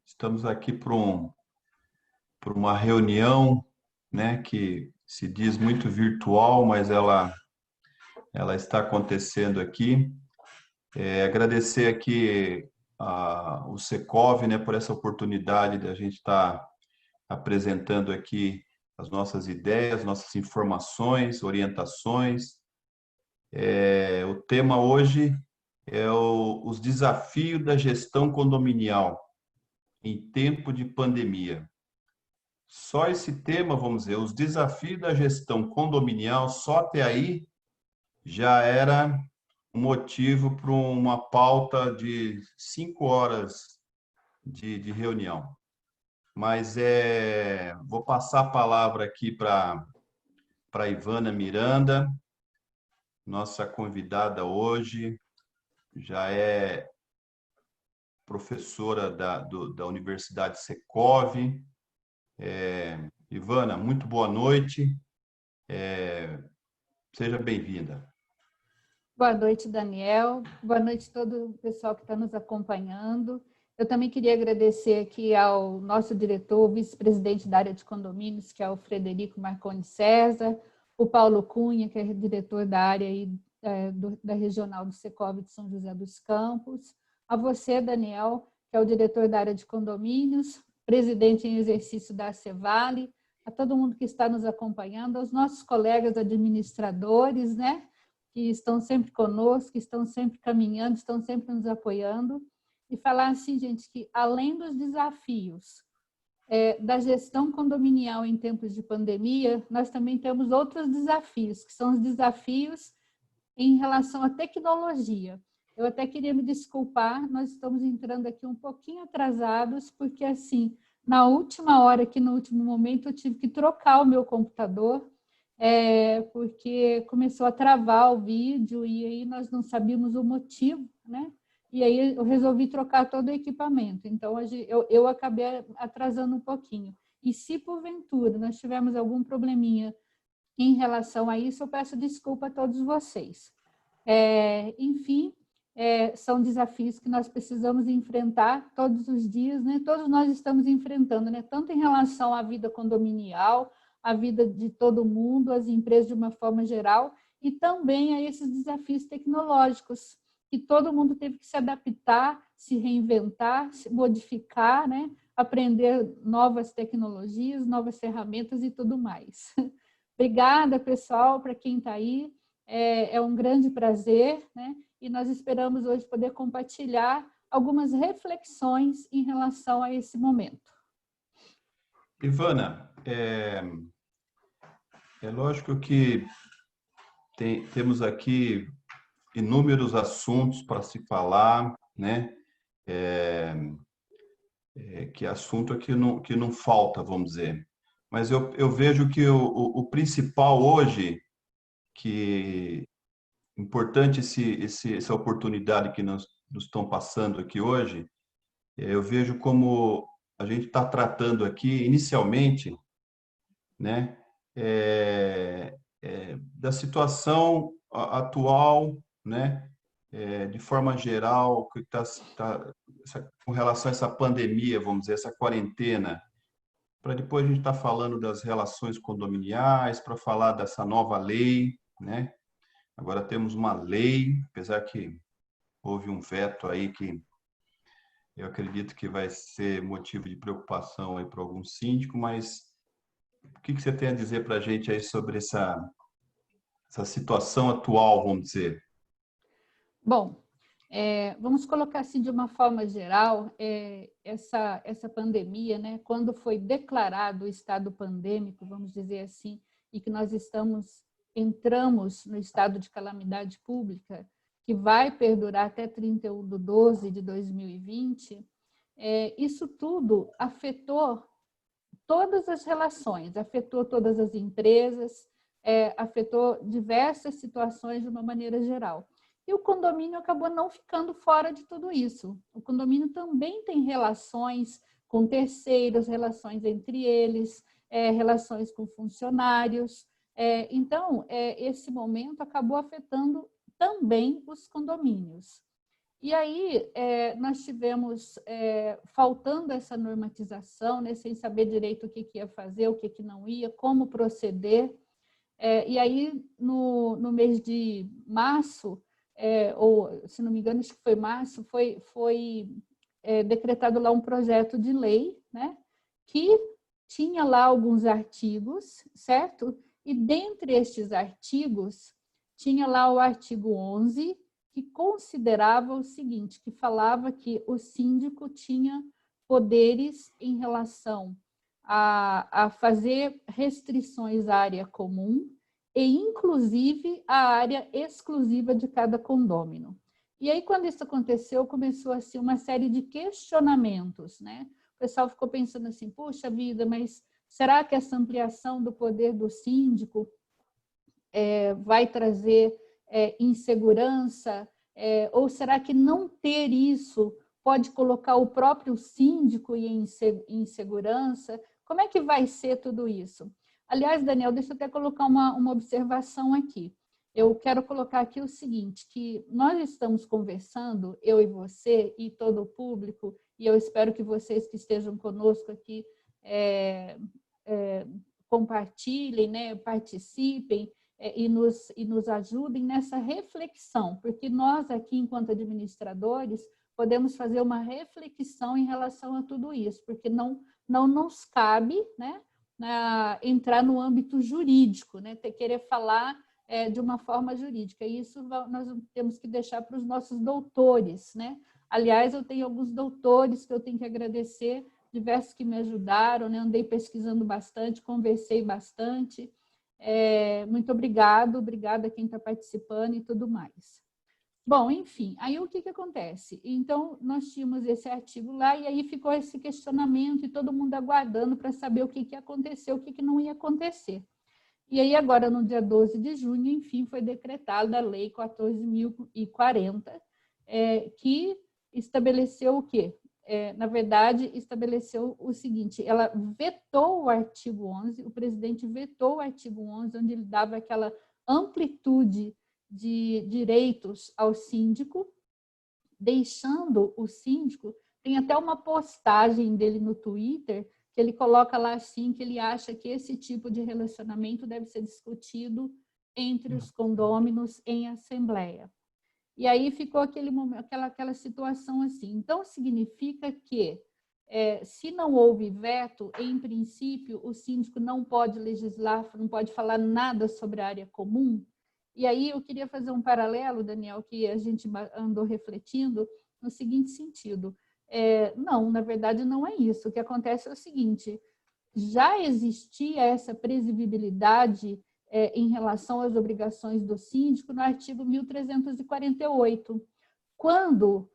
Estamos aqui por uma reunião, né, que se diz muito virtual, mas ela está acontecendo aqui. Agradecer aqui o Secov, né, por essa oportunidade de a gente estar apresentando aqui as nossas ideias, nossas informações, orientações. O tema hoje é os desafios da gestão condominial em tempo de pandemia. Só esse tema, vamos dizer, os desafios da gestão condominial, só até aí já era um motivo para uma pauta de 5 horas de reunião. Mas vou passar a palavra aqui para a Ivana Miranda, nossa convidada hoje, já é professora da Universidade Secov. Ivana, muito boa noite. Seja bem-vinda. Boa noite, Daniel. Boa noite a todo o pessoal que está nos acompanhando. Eu também queria agradecer aqui ao nosso diretor, vice-presidente da área de condomínios, que é o Frederico Marconi César, o Paulo Cunha, que é diretor da área aí, da regional do Secov de São José dos Campos, a você, Daniel, que é o diretor da área de condomínios, presidente em exercício da Cevale, a todo mundo que está nos acompanhando, aos nossos colegas administradores, né? Que estão sempre conosco, que estão sempre caminhando, estão sempre nos apoiando, e falar assim, gente, que além dos desafios da gestão condominial em tempos de pandemia, nós também temos outros desafios, que são os desafios em relação à tecnologia. Eu até queria me desculpar, nós estamos entrando aqui um pouquinho atrasados, porque assim, na última hora, aqui no último momento, eu tive que trocar o meu computador, porque começou a travar o vídeo e aí nós não sabíamos o motivo, né? E aí eu resolvi trocar todo o equipamento. Então, eu acabei atrasando um pouquinho. E se, porventura, nós tivermos algum probleminha em relação a isso, eu peço desculpa a todos vocês. Enfim, são desafios que nós precisamos enfrentar todos os dias, né? Todos nós estamos enfrentando, né? Tanto em relação à vida condominial, a vida de todo mundo, as empresas de uma forma geral, e também a esses desafios tecnológicos, que todo mundo teve que se adaptar, se reinventar, se modificar, né? Aprender novas tecnologias, novas ferramentas e tudo mais. Obrigada, pessoal, para quem está aí. É um grande prazer, né? E nós esperamos hoje poder compartilhar algumas reflexões em relação a esse momento. Ivana, lógico que temos aqui inúmeros assuntos para se falar, né? Que assunto é que não falta, vamos dizer. Mas eu vejo que o principal hoje, que importante essa oportunidade que nos estão passando aqui hoje, eu vejo como a gente está tratando aqui, inicialmente, né, da situação atual, né, de forma geral, que com relação a essa pandemia, vamos dizer, essa quarentena, para depois a gente estar falando das relações condominiais, para falar dessa nova lei, né? Agora temos uma lei, apesar que houve um veto aí que eu acredito que vai ser motivo de preocupação aí para algum síndico, mas o que você tem a dizer para a gente aí sobre essa situação atual, vamos dizer? Bom, vamos colocar assim de uma forma geral, essa pandemia, né, quando foi declarado o estado pandêmico, vamos dizer assim, e que nós entramos no estado de calamidade pública, que vai perdurar até 31 de 12 de 2020, isso tudo afetou todas as relações, afetou todas as empresas, afetou diversas situações de uma maneira geral. E o condomínio acabou não ficando fora de tudo isso. O condomínio também tem relações com terceiros, relações entre eles, relações com funcionários. Então, esse momento acabou afetando também os condomínios. E aí, nós tivemos, faltando essa normatização, né, sem saber direito o que ia fazer, o que não ia, como proceder. E aí, no mês de março, ou se não me engano, acho que foi março, foi decretado lá um projeto de lei, né, que tinha lá alguns artigos, certo? E dentre estes artigos, tinha lá o artigo 11, que considerava o seguinte, que falava que o síndico tinha poderes em relação a fazer restrições à área comum e, inclusive, à área exclusiva de cada condômino. E aí, quando isso aconteceu, começou assim, uma série de questionamentos, né? O pessoal ficou pensando assim, puxa vida, mas será que essa ampliação do poder do síndico vai trazer insegurança? Ou será que não ter isso pode colocar o próprio síndico em insegurança? Como é que vai ser tudo isso? Aliás, Daniel, deixa eu até colocar uma observação aqui. Eu quero colocar aqui o seguinte, que nós estamos conversando, eu e você e todo o público, e eu espero que vocês que estejam conosco aqui compartilhem, né, participem, e nos ajudem nessa reflexão, porque nós aqui, enquanto administradores, podemos fazer uma reflexão em relação a tudo isso, porque não nos cabe, né, entrar no âmbito jurídico, né, querer falar de uma forma jurídica. E isso nós temos que deixar para os nossos doutores, né? Aliás, eu tenho alguns doutores que eu tenho que agradecer, diversos que me ajudaram, né? Andei pesquisando bastante, conversei bastante. Muito obrigada a quem está participando e tudo mais. Bom, enfim, aí o que acontece? Então, nós tínhamos esse artigo lá e aí ficou esse questionamento e todo mundo aguardando para saber o que ia acontecer, o que não ia acontecer. E aí agora, no dia 12 de junho, enfim, foi decretada a Lei 14.040, que estabeleceu o quê? Na verdade, estabeleceu o seguinte, ela vetou o artigo 11, o presidente vetou o artigo 11, onde ele dava aquela amplitude de direitos ao síndico, deixando o síndico, tem até uma postagem dele no Twitter, que ele coloca lá assim, que ele acha que esse tipo de relacionamento deve ser discutido entre os condôminos em assembleia. E aí ficou aquela situação assim. Então, significa que, se não houve veto, em princípio, o síndico não pode legislar, não pode falar nada sobre a área comum. E aí eu queria fazer um paralelo, Daniel, que a gente andou refletindo, no seguinte sentido. Não, na verdade, não é isso. O que acontece é o seguinte, já existia essa previsibilidade em relação às obrigações do síndico no artigo 1348, quando,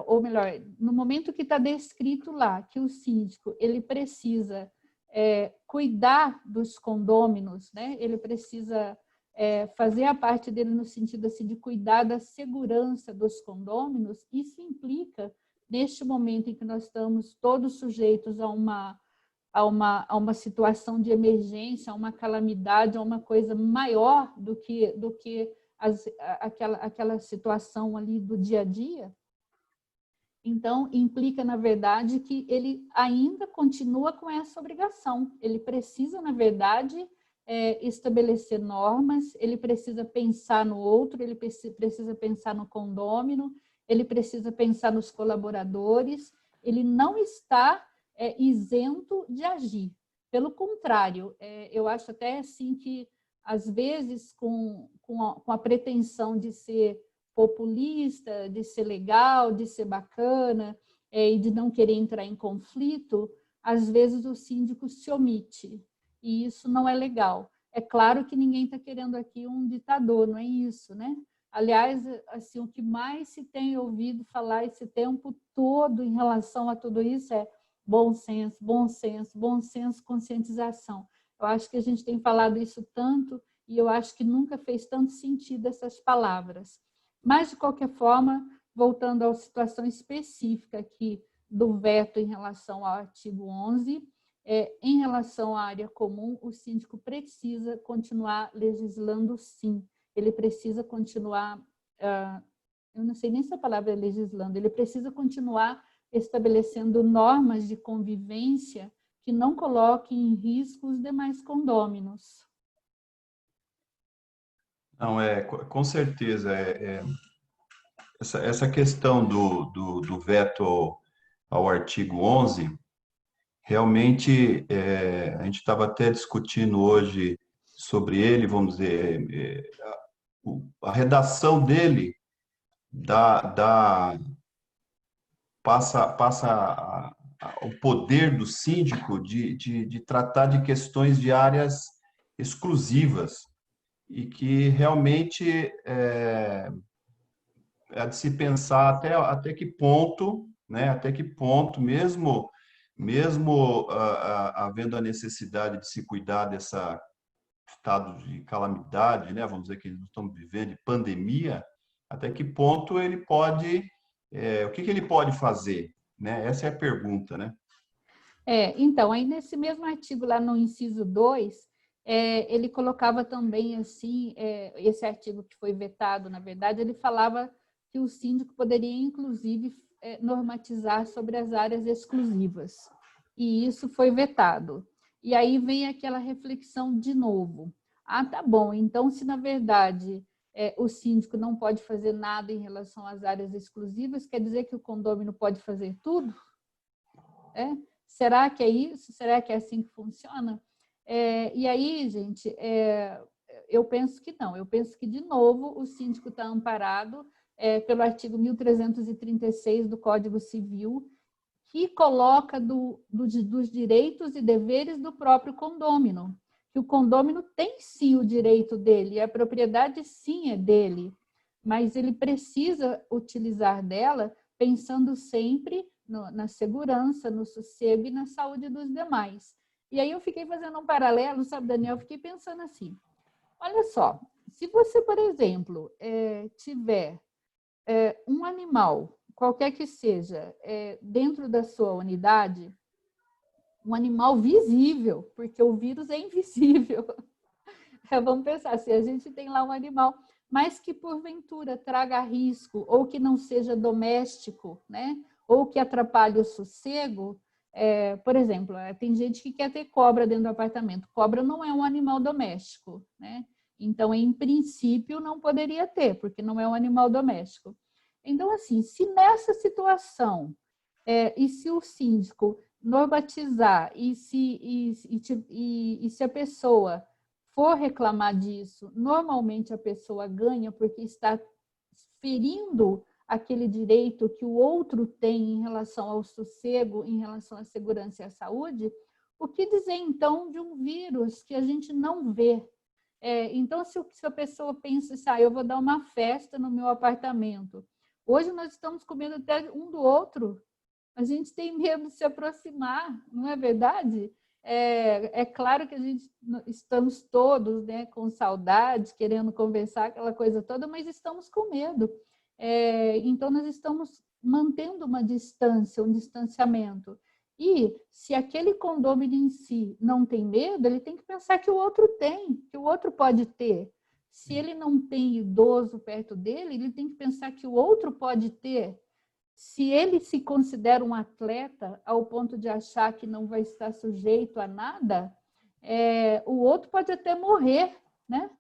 ou melhor, no momento que está descrito lá que o síndico ele precisa cuidar dos condôminos, né? Ele precisa fazer a parte dele no sentido assim, de cuidar da segurança dos condôminos, isso implica, neste momento em que nós estamos todos sujeitos a uma situação de emergência, a uma calamidade, a uma coisa maior do que aquela situação ali do dia a dia. Então, implica, na verdade, que ele ainda continua com essa obrigação. Ele precisa, na verdade, estabelecer normas, ele precisa pensar no outro, ele precisa pensar no condômino, ele precisa pensar nos colaboradores, ele não está isento de agir. Pelo contrário, eu acho até assim que, às vezes, com a pretensão de ser populista, de ser legal, de ser bacana e de não querer entrar em conflito, às vezes o síndico se omite, e isso não é legal. É claro que ninguém está querendo aqui um ditador, não é isso, né? Aliás, assim, o que mais se tem ouvido falar esse tempo todo em relação a tudo isso é bom senso, bom senso, bom senso, conscientização. Eu acho que a gente tem falado isso tanto e eu acho que nunca fez tanto sentido essas palavras. Mas, de qualquer forma, voltando à situação específica aqui do veto em relação ao artigo 11, em relação à área comum, o síndico precisa continuar legislando sim, ele precisa continuar eu não sei nem se a palavra é legislando, ele precisa continuar estabelecendo normas de convivência que não coloquem em risco os demais condôminos. Não, com certeza, essa questão do veto ao artigo 11, realmente, a gente estava até discutindo hoje sobre ele, vamos dizer, a redação dele passa o poder do síndico de tratar de questões de áreas exclusivas e que realmente é de se pensar até que ponto, né? Até que ponto, mesmo havendo a necessidade de se cuidar dessa estado de calamidade, né? Vamos dizer que nós estamos vivendo de pandemia, até que ponto ele pode, o que ele pode fazer, né? Essa é a pergunta, né? Então, aí nesse mesmo artigo, lá no inciso 2, ele colocava também assim, esse artigo que foi vetado, na verdade, ele falava que o síndico poderia, inclusive, normatizar sobre as áreas exclusivas. E isso foi vetado. E aí vem aquela reflexão de novo. Ah, tá bom, então se na verdade o síndico não pode fazer nada em relação às áreas exclusivas, quer dizer que o condômino pode fazer tudo? Será que é isso? Será que é assim que funciona? E aí, gente, eu penso que não. Eu penso que, de novo, o síndico está amparado pelo artigo 1336 do Código Civil, que coloca dos direitos e deveres do próprio condômino. Que o condômino tem, sim, o direito dele, a propriedade, sim, é dele, mas ele precisa utilizar dela pensando sempre na segurança, no sossego e na saúde dos demais. E aí eu fiquei fazendo um paralelo, sabe, Daniel? Eu fiquei pensando assim, olha só, se você, por exemplo, tiver um animal, qualquer que seja, dentro da sua unidade, um animal visível, porque o vírus é invisível. Vamos pensar, se a gente tem lá um animal, mas que porventura traga risco, ou que não seja doméstico, né? Ou que atrapalhe o sossego, por exemplo, tem gente que quer ter cobra dentro do apartamento. Cobra não é um animal doméstico, né? Então, em princípio, não poderia ter, porque não é um animal doméstico. Então, assim, se nessa situação, e se o síndico normatizar, e se a pessoa for reclamar disso, normalmente a pessoa ganha porque está ferindo aquele direito que o outro tem em relação ao sossego, em relação à segurança e à saúde. O que dizer, então, de um vírus que a gente não vê? Então, se a pessoa pensa assim, eu vou dar uma festa no meu apartamento. Hoje nós estamos comendo até um do outro. A gente tem medo de se aproximar, não é verdade? É claro que a gente estamos todos, né, com saudade, querendo conversar, aquela coisa toda, mas estamos com medo. Então, nós estamos mantendo uma distância, um distanciamento. E se aquele condômino em si não tem medo, ele tem que pensar que o outro tem, que o outro pode ter. Se ele não tem idoso perto dele, ele tem que pensar que o outro pode ter. Se ele se considera um atleta ao ponto de achar que não vai estar sujeito a nada, o outro pode até morrer, né?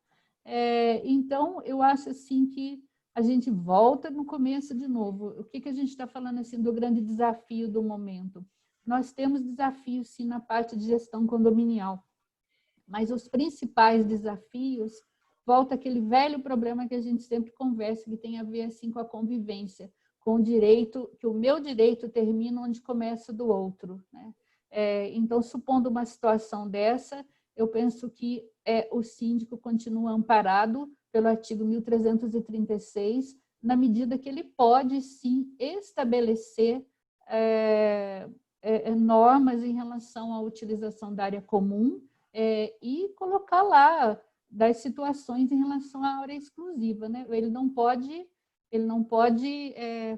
Então, eu acho assim que a gente volta no começo de novo. O que a gente está falando assim do grande desafio do momento? Nós temos desafios, sim, na parte de gestão condominial, mas os principais desafios, volta aquele velho problema que a gente sempre conversa, que tem a ver assim com a convivência, com o direito, que o meu direito termina onde começa do outro, né? Então, supondo uma situação dessa, eu penso que o síndico continua amparado pelo artigo 1336, na medida que ele pode, sim, estabelecer normas em relação à utilização da área comum e colocar lá das situações em relação à área exclusiva, né? Ele não pode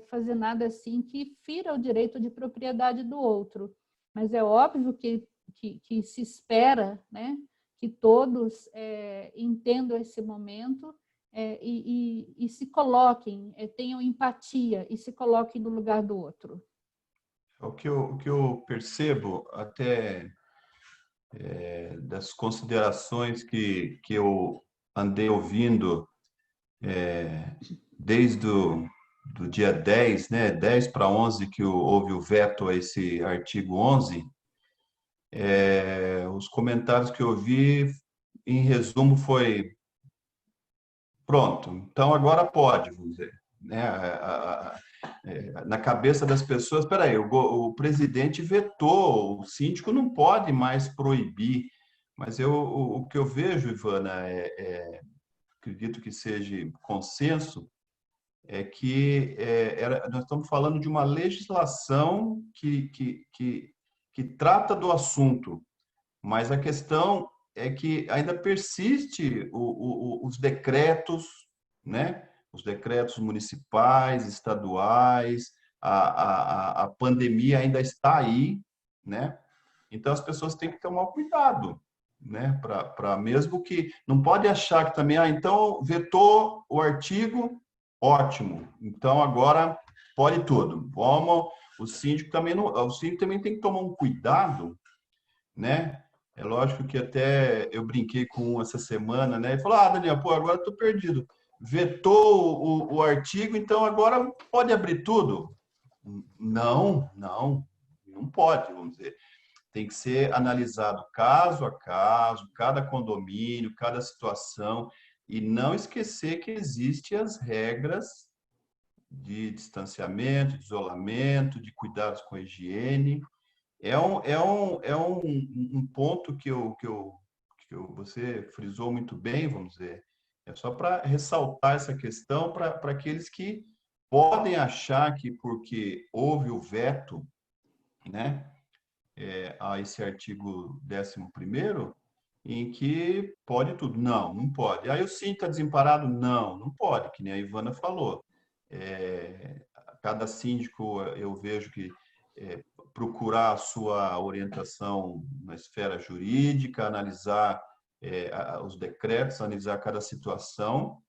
fazer nada assim que fira o direito de propriedade do outro, mas é óbvio que se espera, né, que todos entendam esse momento e se coloquem, tenham empatia e se coloquem no lugar do outro. O que eu percebo até das considerações que eu andei ouvindo desde do dia 10, né, 10 para 11, que houve o veto a esse artigo 11, os comentários que eu vi, em resumo, foi pronto, então agora pode, vamos dizer. Né? Na cabeça das pessoas, espera aí, o presidente vetou, o síndico não pode mais proibir, mas o que eu vejo, Ivana, acredito que seja consenso, é que nós estamos falando de uma legislação que trata do assunto, mas a questão é que ainda persiste os decretos, né? Os decretos municipais, estaduais, a pandemia ainda está aí, né? Então as pessoas têm que tomar cuidado, né? Para mesmo que não pode achar que também, então vetou o artigo, ótimo. Então agora pode tudo. Vamos, o síndico também tem que tomar um cuidado, né? É lógico que até eu brinquei com um essa semana, né? E falou: ah, Daniel, pô, agora eu tô perdido. Vetou o artigo, então agora pode abrir tudo? Não, não, não pode, vamos dizer. Tem que ser analisado caso a caso, cada condomínio, cada situação, e não esquecer que existem as regras de distanciamento, de isolamento, de cuidados com a higiene. É um ponto você frisou muito bem, vamos dizer. É só para ressaltar essa questão para aqueles que podem achar que porque houve o veto, né, a esse artigo 11º, em que pode tudo. Não, não pode. Aí o síndico está desemparado? Não, não pode, que nem a Ivana falou. Cada síndico, eu vejo que procurar a sua orientação na esfera jurídica, analisar os decretos, analisar cada situação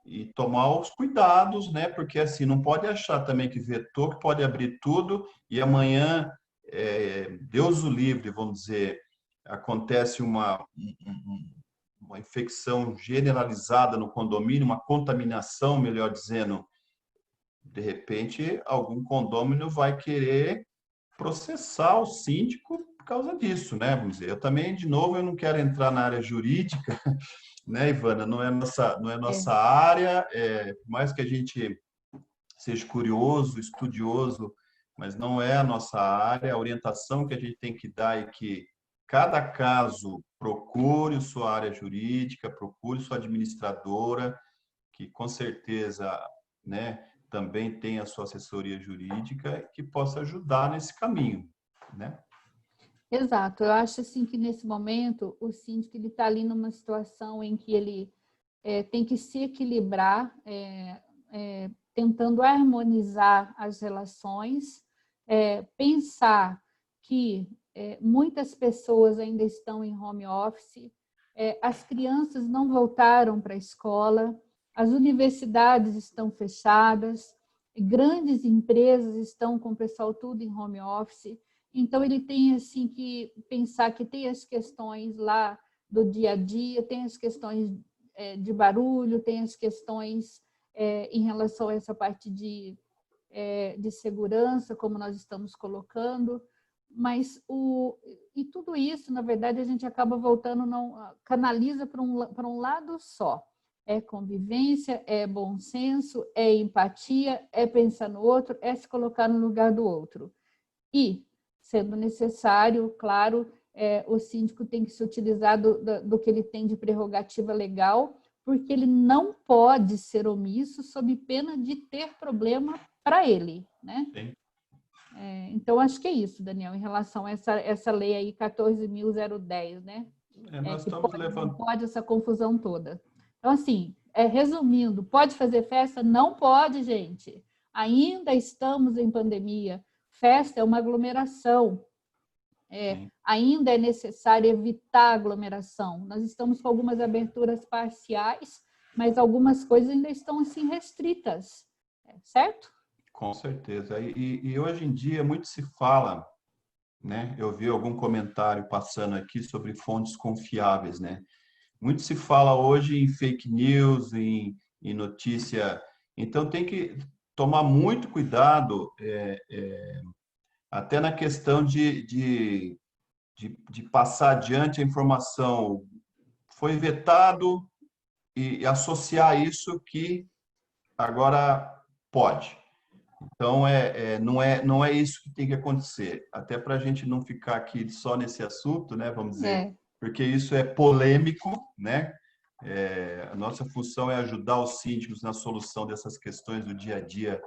e tomar os cuidados, né? Porque assim, não pode achar também que vetou, que pode abrir tudo e amanhã, Deus o livre, vamos dizer, acontece uma infecção generalizada no condomínio, uma contaminação, melhor dizendo, de repente, algum condômino vai querer processar o síndico por causa disso, né? Vamos dizer, eu também, de novo, eu não quero entrar na área jurídica, né, Ivana? Não é nossa área, por mais que a gente seja curioso, estudioso, mas não é a nossa área. A orientação que a gente tem que dar é que cada caso procure sua área jurídica, procure sua administradora, que com certeza, né, também tem a sua assessoria jurídica que possa ajudar nesse caminho, né? Exato, eu acho assim que nesse momento o síndico está ali numa situação em que ele tem que se equilibrar, tentando harmonizar as relações, pensar que muitas pessoas ainda estão em home office, as crianças não voltaram para a escola, as universidades estão fechadas, grandes empresas estão com o pessoal tudo em home office. Então, ele tem assim que pensar que tem as questões lá do dia a dia, tem as questões de barulho, tem as questões em relação a essa parte de segurança, como nós estamos colocando, mas e tudo isso, na verdade, a gente acaba voltando, não canaliza para um lado só. É convivência, é bom senso, é empatia, é pensar no outro, é se colocar no lugar do outro. E, sendo necessário, claro, o síndico tem que se utilizar do que ele tem de prerrogativa legal, porque ele não pode ser omisso sob pena de ter problema para ele, né? Sim. Então, acho que é isso, Daniel, em relação a essa lei aí 14.010, né? Nós Que estamos pode, não levando. pode, essa confusão toda. Então, assim, resumindo, pode fazer festa? Não pode, gente. Ainda estamos em pandemia. Festa é uma aglomeração. Ainda é necessário evitar aglomeração. Nós estamos com algumas aberturas parciais, mas algumas coisas ainda estão assim restritas, certo? Com certeza. E hoje em dia muito se fala, né? Eu vi algum comentário passando aqui sobre fontes confiáveis, né? Muito se fala hoje em fake news, em notícia. Então tem que tomar muito cuidado, até na questão de passar adiante a informação. Foi vetado e associar isso que agora pode. Então, não é isso que tem que acontecer. Até para a gente não ficar aqui só nesse assunto, né? Vamos dizer, É, porque isso é polêmico, né? A nossa função é ajudar os síndicos na solução dessas questões do dia a dia,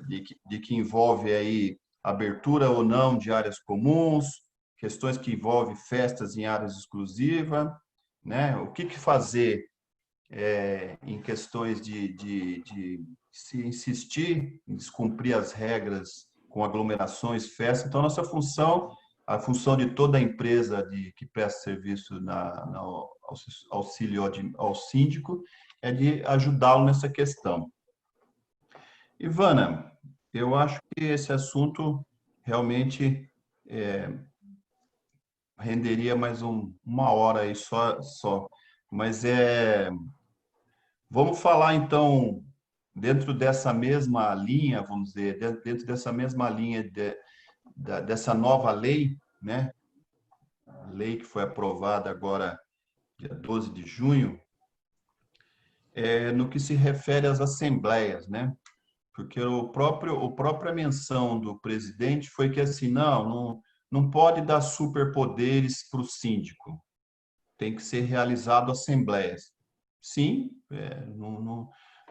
de que envolve aí abertura ou não de áreas comuns, questões que envolvem festas em áreas exclusivas, né? O que fazer em questões de se insistir em descumprir as regras com aglomerações, festas. Então, nossa função, a função de toda a empresa que presta serviço na auxílio ao síndico, é de ajudá-lo nessa questão. Ivana, eu acho que esse assunto realmente renderia mais uma hora aí só. Mas vamos falar então dentro dessa mesma linha, vamos dizer, dentro dessa mesma linha dessa nova lei, né? A lei que foi aprovada agora, dia 12 de junho, no que se refere às assembleias, né? Porque a própria menção do presidente foi que assim, não pode dar superpoderes para o síndico, tem que ser realizado assembleias. Sim,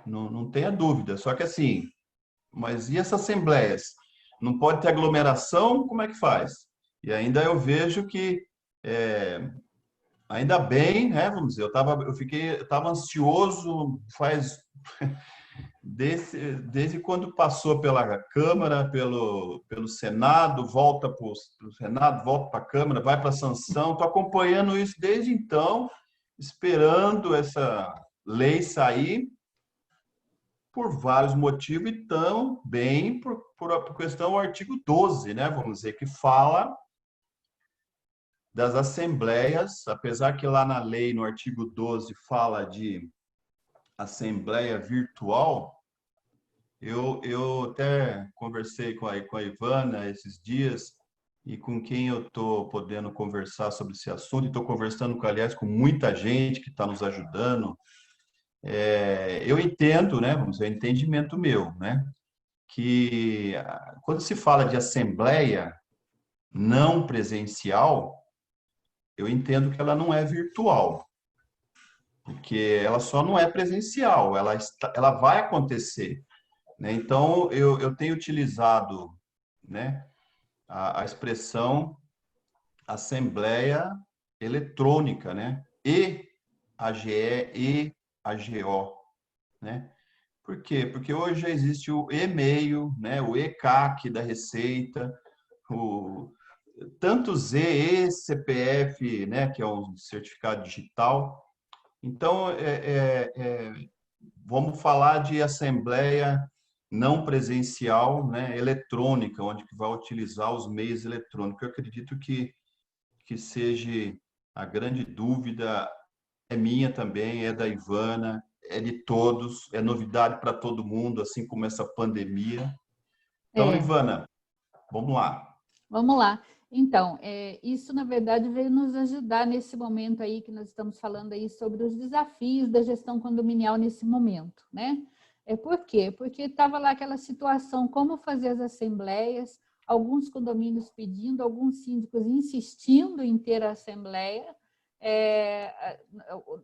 não tenha dúvida, só que assim, mas e essas assembleias? Não pode ter aglomeração? Como é que faz? E ainda eu vejo que, ainda bem, né? Vamos dizer, eu estava ansioso desde quando passou pela Câmara, pelo Senado, volta para o Senado, volta para a Câmara, vai para a sanção. Estou acompanhando isso desde então, esperando essa lei sair por vários motivos e também por questão do artigo 12, né? Vamos dizer, que fala das assembleias, apesar que lá na lei, no artigo 12, fala de assembleia virtual. Eu até conversei com a Ivana esses dias e com quem eu estou podendo conversar sobre esse assunto, e estou conversando, aliás, com muita gente que está nos ajudando. Eu entendo, né? Vamos dizer, é entendimento meu, né? Que quando se fala de assembleia não presencial, eu entendo que ela não é virtual, porque ela só não é presencial, ela vai acontecer, né? Então, eu tenho utilizado, né, a expressão assembleia eletrônica, né? EAGE e AGO, né? Por quê? Porque hoje já existe o e-mail, né? O ECAC da Receita, o tanto Z, e CPF, né? Que é um certificado digital. Então, vamos falar de assembleia não presencial, né, eletrônica, onde que vai utilizar os meios eletrônicos. Eu acredito que seja a grande dúvida, é minha também, é da Ivana, é de todos, é novidade para todo mundo, assim como essa pandemia. Então, é. Ivana, vamos lá. Vamos lá. Então, isso na verdade veio nos ajudar nesse momento aí que nós estamos falando aí sobre os desafios da gestão condominial nesse momento, né? Por quê? Porque estava lá aquela situação, como fazer as assembleias, alguns condomínios pedindo, alguns síndicos insistindo em ter a assembleia,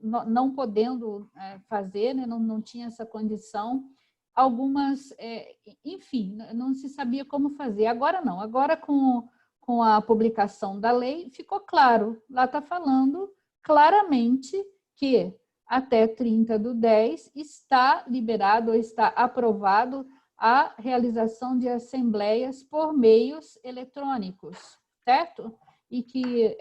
não podendo fazer, né? Não tinha essa condição. Algumas, enfim, não se sabia como fazer. Agora não, agora com a publicação da lei, ficou claro, lá está falando claramente que até 30/10 está liberado ou está aprovado a realização de assembleias por meios eletrônicos, certo? E que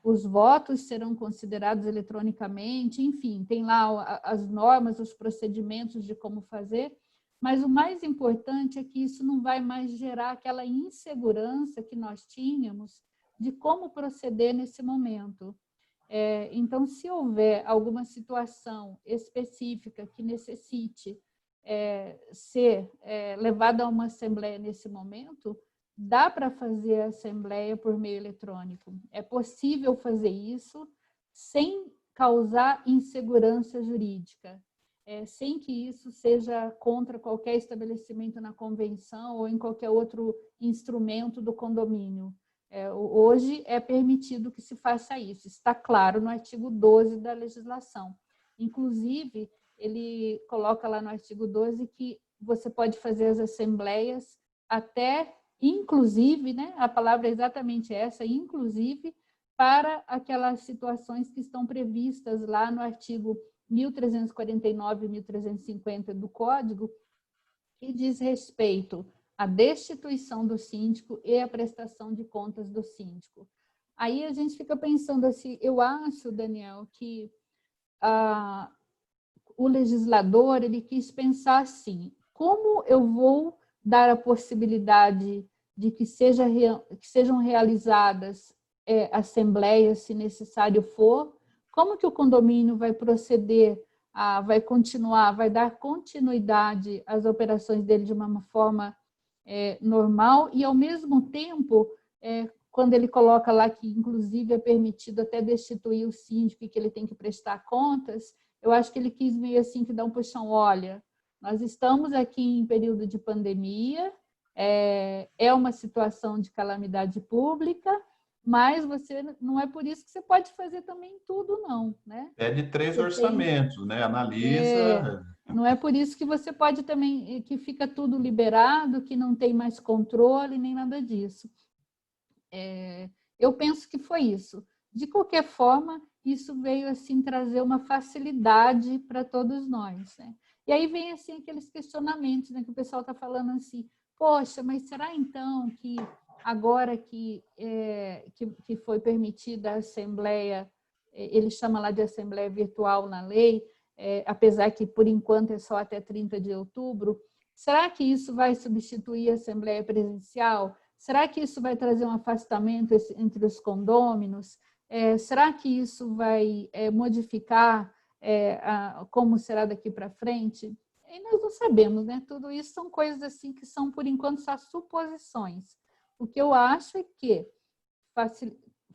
os votos serão considerados eletronicamente, enfim, tem lá as normas, os procedimentos de como fazer, mas o mais importante é que isso não vai mais gerar aquela insegurança que nós tínhamos de como proceder nesse momento. Então, se houver alguma situação específica que necessite ser levada a uma assembleia nesse momento, dá para fazer a assembleia por meio eletrônico. É possível fazer isso sem causar insegurança jurídica, sem que isso seja contra qualquer estabelecimento na convenção ou em qualquer outro instrumento do condomínio. Hoje é permitido que se faça isso, está claro no artigo 12 da legislação. Inclusive, ele coloca lá no artigo 12 que você pode fazer as assembleias até, inclusive, né, a palavra é exatamente essa, inclusive, para aquelas situações que estão previstas lá no artigo 1349 e 1350 do Código, que diz respeito à destituição do síndico e à prestação de contas do síndico. Aí a gente fica pensando assim, eu acho, Daniel, que o legislador ele quis pensar assim, como eu vou dar a possibilidade de que sejam realizadas assembleias, se necessário for, como que o condomínio vai proceder, vai continuar, vai dar continuidade às operações dele de uma forma normal e, ao mesmo tempo, quando ele coloca lá que, inclusive, é permitido até destituir o síndico e que ele tem que prestar contas, eu acho que ele quis meio assim que dar um puxão, olha, nós estamos aqui em período de pandemia, é uma situação de calamidade pública, mas você não é por isso que você pode fazer também tudo, não, né? É de 3 você orçamentos, né? Analisa. Não é por isso que você pode também, que fica tudo liberado, que não tem mais controle, nem nada disso. Eu penso que foi isso. De qualquer forma, isso veio assim trazer uma facilidade para todos nós, né? E aí vem assim aqueles questionamentos, né, que o pessoal está falando assim, poxa, mas será então que agora que foi permitida a assembleia, ele chama lá de assembleia virtual na lei, apesar que por enquanto é só até 30 de outubro, será que isso vai substituir a assembleia presencial? Será que isso vai trazer um afastamento entre os condôminos? Será que isso vai modificar como será daqui para frente? E nós não sabemos, né? Tudo isso são coisas assim que são, por enquanto, só suposições. O que eu acho é que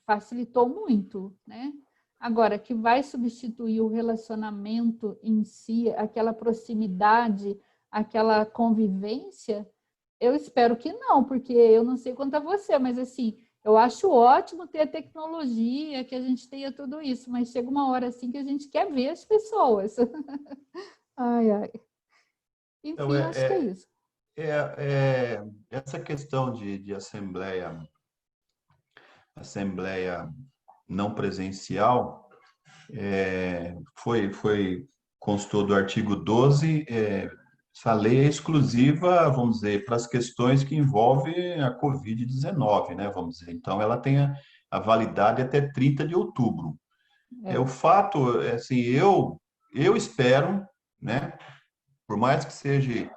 facilitou muito, né? Agora, que vai substituir o relacionamento em si, aquela proximidade, aquela convivência, eu espero que não, porque eu não sei quanto a você, mas assim, eu acho ótimo ter a tecnologia, que a gente tenha tudo isso, mas chega uma hora assim que a gente quer ver as pessoas. Ai, ai. Então, Enfim, eu acho que é isso. essa questão de assembleia não presencial, constou do artigo 12, essa lei é exclusiva, vamos dizer, para as questões que envolvem a Covid-19, né, vamos dizer. Então, ela tem a validade até 30 de outubro. O fato, assim, eu espero, né, por mais que seja,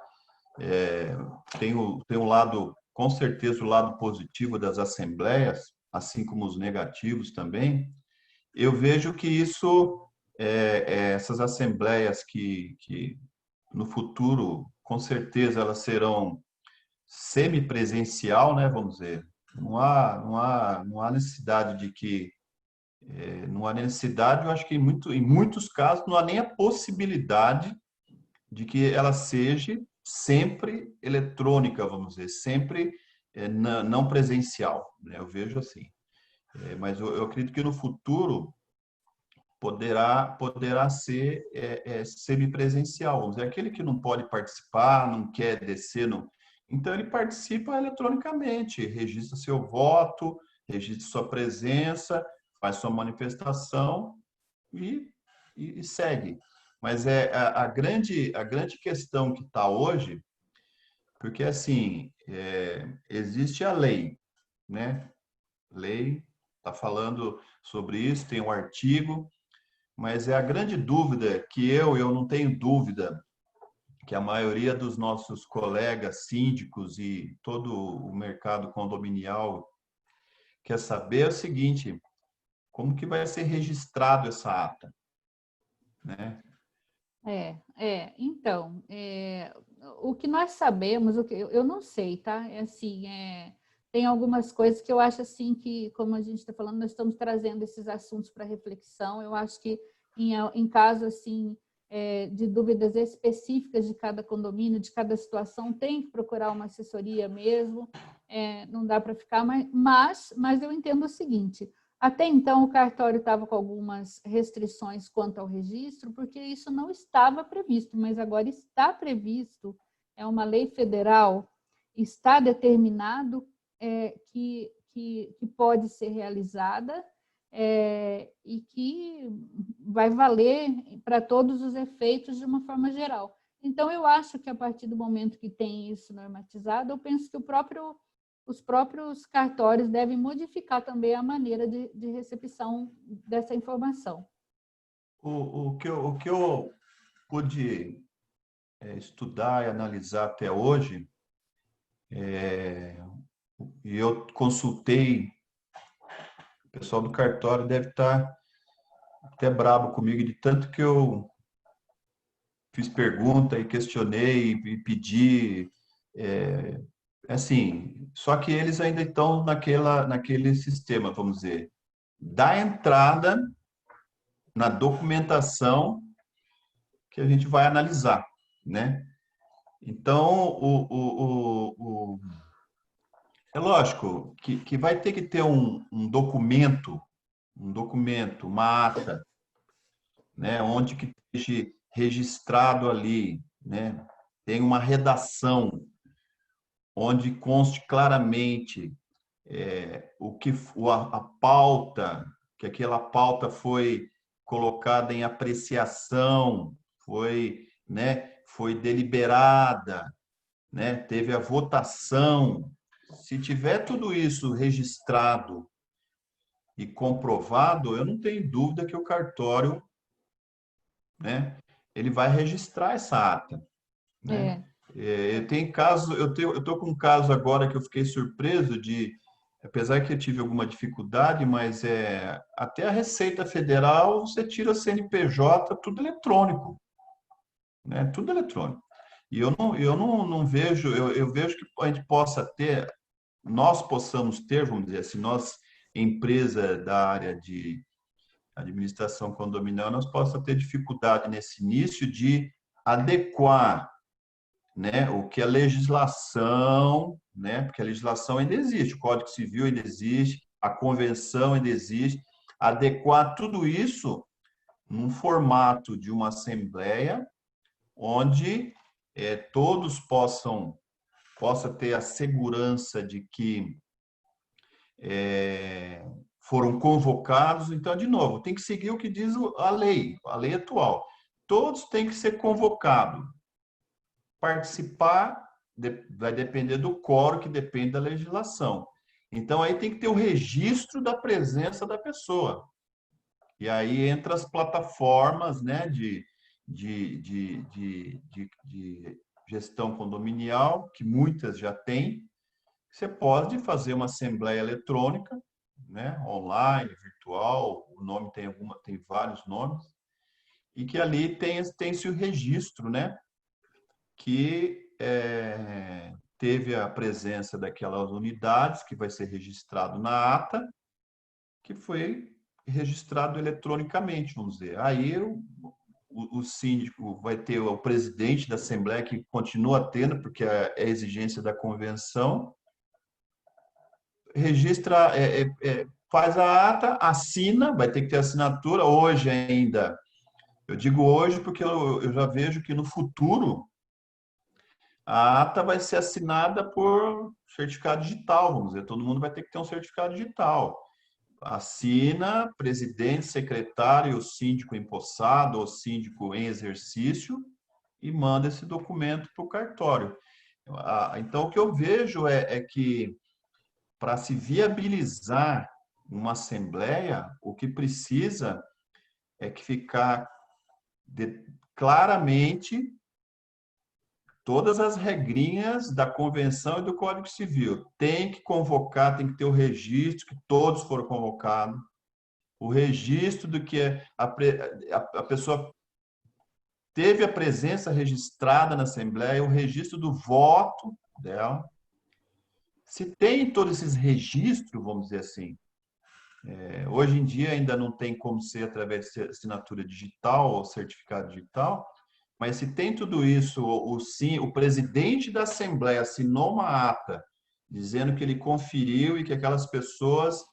tem um lado, com certeza, o lado positivo das assembleias, assim como os negativos também, eu vejo que essas assembleias que no futuro, com certeza, elas serão semipresencial, né, vamos dizer. Não há necessidade de que não há necessidade, eu acho que em muitos casos não há nem a possibilidade de que ela seja sempre eletrônica, vamos dizer, sempre não presencial, né? Eu vejo assim. Mas eu acredito que no futuro poderá ser semipresencial, vamos dizer, aquele que não pode participar, não quer descer, não, então ele participa eletronicamente, registra seu voto, registra sua presença, faz sua manifestação e segue. Mas a grande questão que está hoje, porque assim, existe a lei, né? Lei tá falando sobre isso, tem um artigo, mas é a grande dúvida que eu não tenho dúvida que a maioria dos nossos colegas síndicos e todo o mercado condominial quer saber é o seguinte: como que vai ser registrado essa ata, né? Então, o que nós sabemos, o que eu não sei, tá? Tem algumas coisas que eu acho assim que, como a gente está falando, nós estamos trazendo esses assuntos para reflexão. Eu acho que em caso assim de dúvidas específicas de cada condomínio, de cada situação, tem que procurar uma assessoria mesmo. Não dá para ficar, mas eu entendo o seguinte: até então, o cartório estava com algumas restrições quanto ao registro, porque isso não estava previsto, mas agora está previsto, é uma lei federal, está determinado que pode ser realizada e que vai valer para todos os efeitos de uma forma geral. Então, eu acho que a partir do momento que tem isso normatizado, eu penso que os próprios cartórios devem modificar também a maneira de recepção dessa informação. O que eu pude estudar e analisar até hoje, e eu consultei, o pessoal do cartório deve estar até brabo comigo, de tanto que eu fiz pergunta e questionei e pedi, assim, só que eles ainda estão naquele sistema, vamos dizer, da entrada na documentação que a gente vai analisar, né? Então, é lógico que vai ter que ter um documento, uma ata, né? Onde que esteja registrado ali, né? Tem uma redação onde conste claramente a pauta, que aquela pauta foi colocada em apreciação, foi deliberada, né? Teve a votação. Se tiver tudo isso registrado e comprovado, eu não tenho dúvida que o cartório, né, ele vai registrar essa ata, né? É, Eu tô com um caso agora que eu fiquei surpreso apesar que eu tive alguma dificuldade, mas até a Receita Federal você tira CNPJ, tudo eletrônico, né? Tudo eletrônico. E eu não vejo, eu vejo que a gente nós possamos ter, vamos dizer assim, nós, empresa da área de administração condominial, nós possamos ter dificuldade nesse início de adequar, né, o que a legislação, né, porque a legislação ainda existe, o Código Civil ainda existe, a convenção ainda existe, adequar tudo isso num formato de uma assembleia onde todos possa ter a segurança de que foram convocados. Então, de novo, tem que seguir o que diz a lei atual. Todos têm que ser convocados. Participar vai depender do quórum, que depende da legislação. Então, aí tem que ter o registro da presença da pessoa. E aí entra as plataformas, né, de gestão condominial, que muitas já têm. Você pode fazer uma assembleia eletrônica, né, online, virtual, o nome tem vários nomes, e que ali tem-se o registro, né, que teve a presença daquelas unidades, que vai ser registrado na ata, que foi registrado eletronicamente, vamos dizer. Aí o síndico vai ter o presidente da Assembleia, que continua tendo, porque é exigência da convenção, registra, faz a ata, assina, vai ter que ter assinatura. Hoje ainda, eu digo hoje porque eu já vejo que no futuro a ata vai ser assinada por certificado digital, vamos dizer, todo mundo vai ter que ter um certificado digital. Assina, presidente, secretário, o síndico empossado ou síndico em exercício, e manda esse documento para o cartório. Então, o que eu vejo é que, para se viabilizar uma assembleia, o que precisa é que ficar claramente todas as regrinhas da Convenção e do Código Civil. Tem que convocar, tem que ter o registro, que todos foram convocados, o registro do que a pessoa teve a presença registrada na Assembleia, o registro do voto dela. Se tem todos esses registros, vamos dizer assim, hoje em dia ainda não tem como ser através de assinatura digital ou certificado digital, mas se tem tudo isso, o presidente da Assembleia assinou uma ata dizendo que ele conferiu e que aquelas pessoas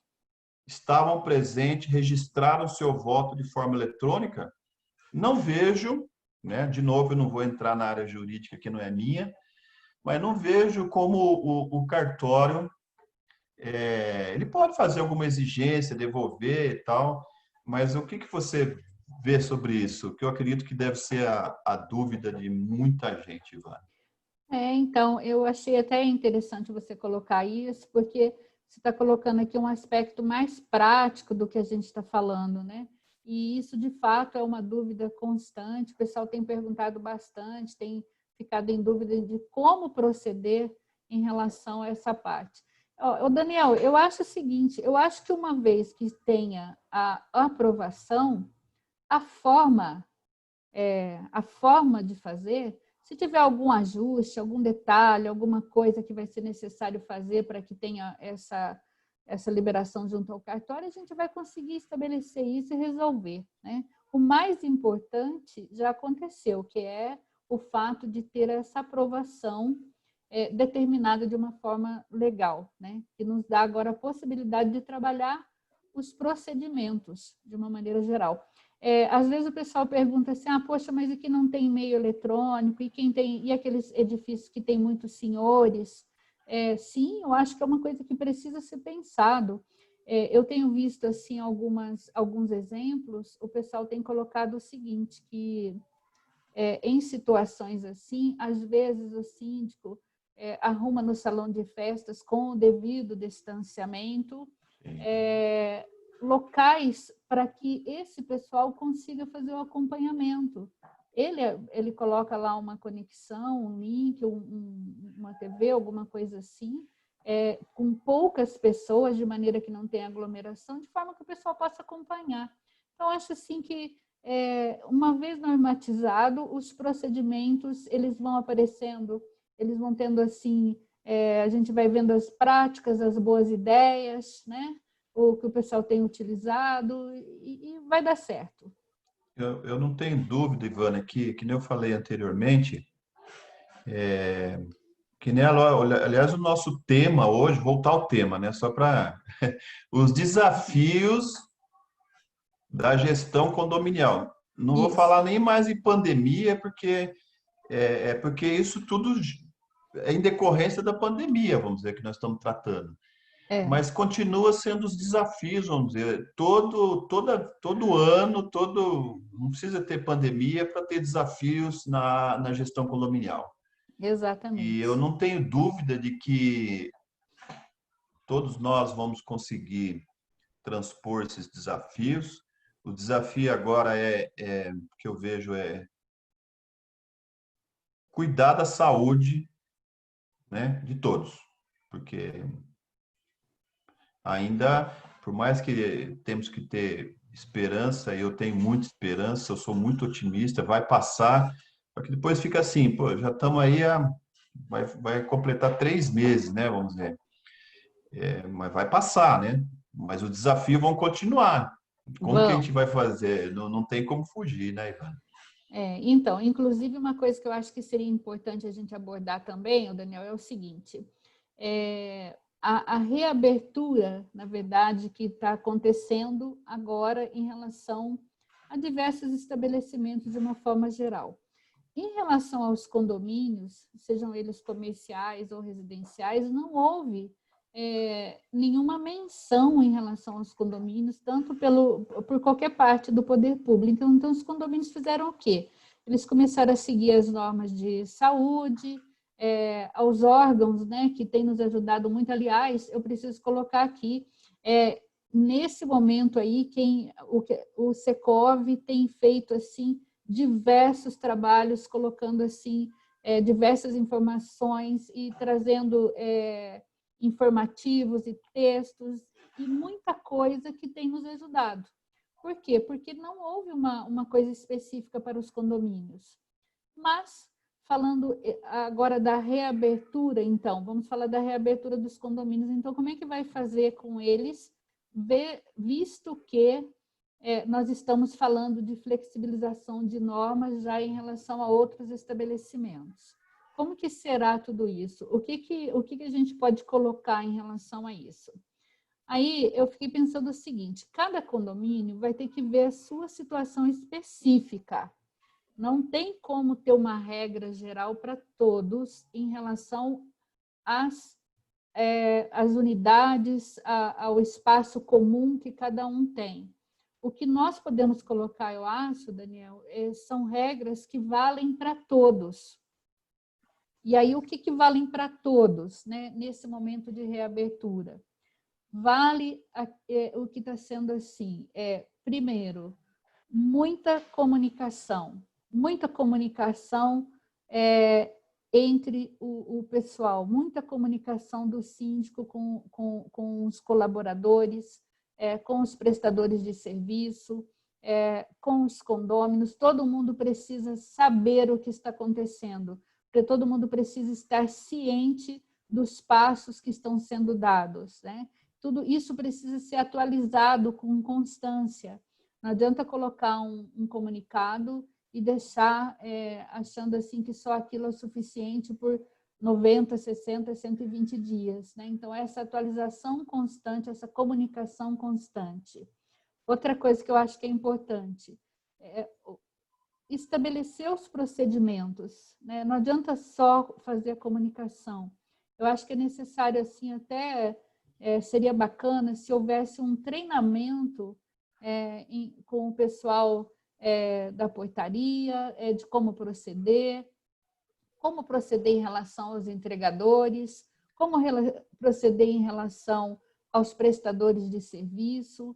estavam presentes, registraram seu voto de forma eletrônica, não vejo, né? De novo, eu não vou entrar na área jurídica que não é minha, mas não vejo como o cartório ele pode fazer alguma exigência, devolver e tal, mas o que você vê sobre isso? Que eu acredito que deve ser a dúvida de muita gente, Ivan. Então, eu achei até interessante você colocar isso, porque você está colocando aqui um aspecto mais prático do que a gente está falando, né? E isso, de fato, é uma dúvida constante, o pessoal tem perguntado bastante, tem ficado em dúvida de como proceder em relação a essa parte. Ô, Daniel, eu acho o seguinte, eu acho que uma vez que tenha a aprovação, a forma de fazer, se tiver algum ajuste, algum detalhe, alguma coisa que vai ser necessário fazer para que tenha essa liberação junto ao cartório, a gente vai conseguir estabelecer isso e resolver, né? O mais importante já aconteceu, que é o fato de ter essa aprovação determinada de uma forma legal, né? Que nos dá agora a possibilidade de trabalhar os procedimentos de uma maneira geral. Às vezes o pessoal pergunta assim, poxa, mas e que não tem e-mail eletrônico? E aqueles edifícios que tem muitos senhores? Sim, eu acho que é uma coisa que precisa ser pensado. Eu tenho visto assim alguns exemplos, o pessoal tem colocado o seguinte, que em situações assim, às vezes o síndico arruma no salão de festas com o devido distanciamento, locais para que esse pessoal consiga fazer o acompanhamento. Ele coloca lá uma conexão, um link, uma TV, alguma coisa assim, com poucas pessoas, de maneira que não tenha aglomeração, de forma que o pessoal possa acompanhar. Então, acho assim que, uma vez normatizado, os procedimentos, eles vão aparecendo, eles vão tendo assim, a gente vai vendo as práticas, as boas ideias, né? O que o pessoal tem utilizado e vai dar certo. Eu não tenho dúvida, Ivana, que nem eu falei anteriormente, que nem, aliás, o nosso tema hoje, voltar ao tema, né? Só para os desafios da gestão condominial. Não vou Isso. falar nem mais em pandemia, porque isso tudo é em decorrência da pandemia, vamos dizer, que nós estamos tratando. Mas continua sendo os desafios, vamos dizer, todo ano, não precisa ter pandemia para ter desafios na gestão condominial. E eu Exatamente. não tenho dúvida de que todos nós vamos conseguir transpor esses desafios. O desafio agora que eu vejo cuidar da saúde, né, de todos, porque ainda, por mais que temos que ter esperança, e eu tenho muita esperança, eu sou muito otimista, vai passar, só que depois fica assim, pô, já estamos aí, vai completar 3 meses, né, vamos dizer, mas vai passar, né? Mas os desafios vão continuar. Como que a Vão. gente vai fazer? Não tem como fugir, né, Ivan? Então, inclusive, uma coisa que eu acho que seria importante a gente abordar também, o Daniel, é o seguinte: a reabertura, na verdade, que está acontecendo agora em relação a diversos estabelecimentos de uma forma geral. Em relação aos condomínios, sejam eles comerciais ou residenciais, não houve nenhuma menção em relação aos condomínios, tanto por qualquer parte do poder público. Então, os condomínios fizeram o quê? Eles começaram a seguir as normas de saúde, aos órgãos, né, que têm nos ajudado muito. Aliás, eu preciso colocar aqui, nesse momento aí, o Secov tem feito assim diversos trabalhos, colocando assim diversas informações e trazendo informativos e textos e muita coisa que tem nos ajudado. Por quê? Porque não houve uma coisa específica para os condomínios. Mas, falando agora da reabertura, então, vamos falar da reabertura dos condomínios. Então, como é que vai fazer com eles, visto que nós estamos falando de flexibilização de normas já em relação a outros estabelecimentos? Como que será tudo isso? O que a gente pode colocar em relação a isso? Aí eu fiquei pensando o seguinte, cada condomínio vai ter que ver a sua situação específica. Não tem como ter uma regra geral para todos em relação às unidades, ao espaço comum que cada um tem. O que nós podemos colocar, eu acho, Daniel, são regras que valem para todos. E aí, o que valem para todos, né, nesse momento de reabertura? Vale o que está sendo assim, primeiro, muita comunicação entre o pessoal, muita comunicação do síndico com os colaboradores, com os prestadores de serviço, com os condôminos. Todo mundo precisa saber o que está acontecendo, porque todo mundo precisa estar ciente dos passos que estão sendo dados, né? Tudo isso precisa ser atualizado com constância. Não adianta colocar um comunicado e deixar achando assim que só aquilo é o suficiente por 90, 60, 120 dias, né? Então, essa atualização constante, essa comunicação constante. Outra coisa que eu acho que é importante é estabelecer os procedimentos, né? Não adianta só fazer a comunicação. Eu acho que é necessário, assim, até seria bacana se houvesse um treinamento com o pessoal da portaria, de como proceder em relação aos entregadores, como proceder em relação aos prestadores de serviço,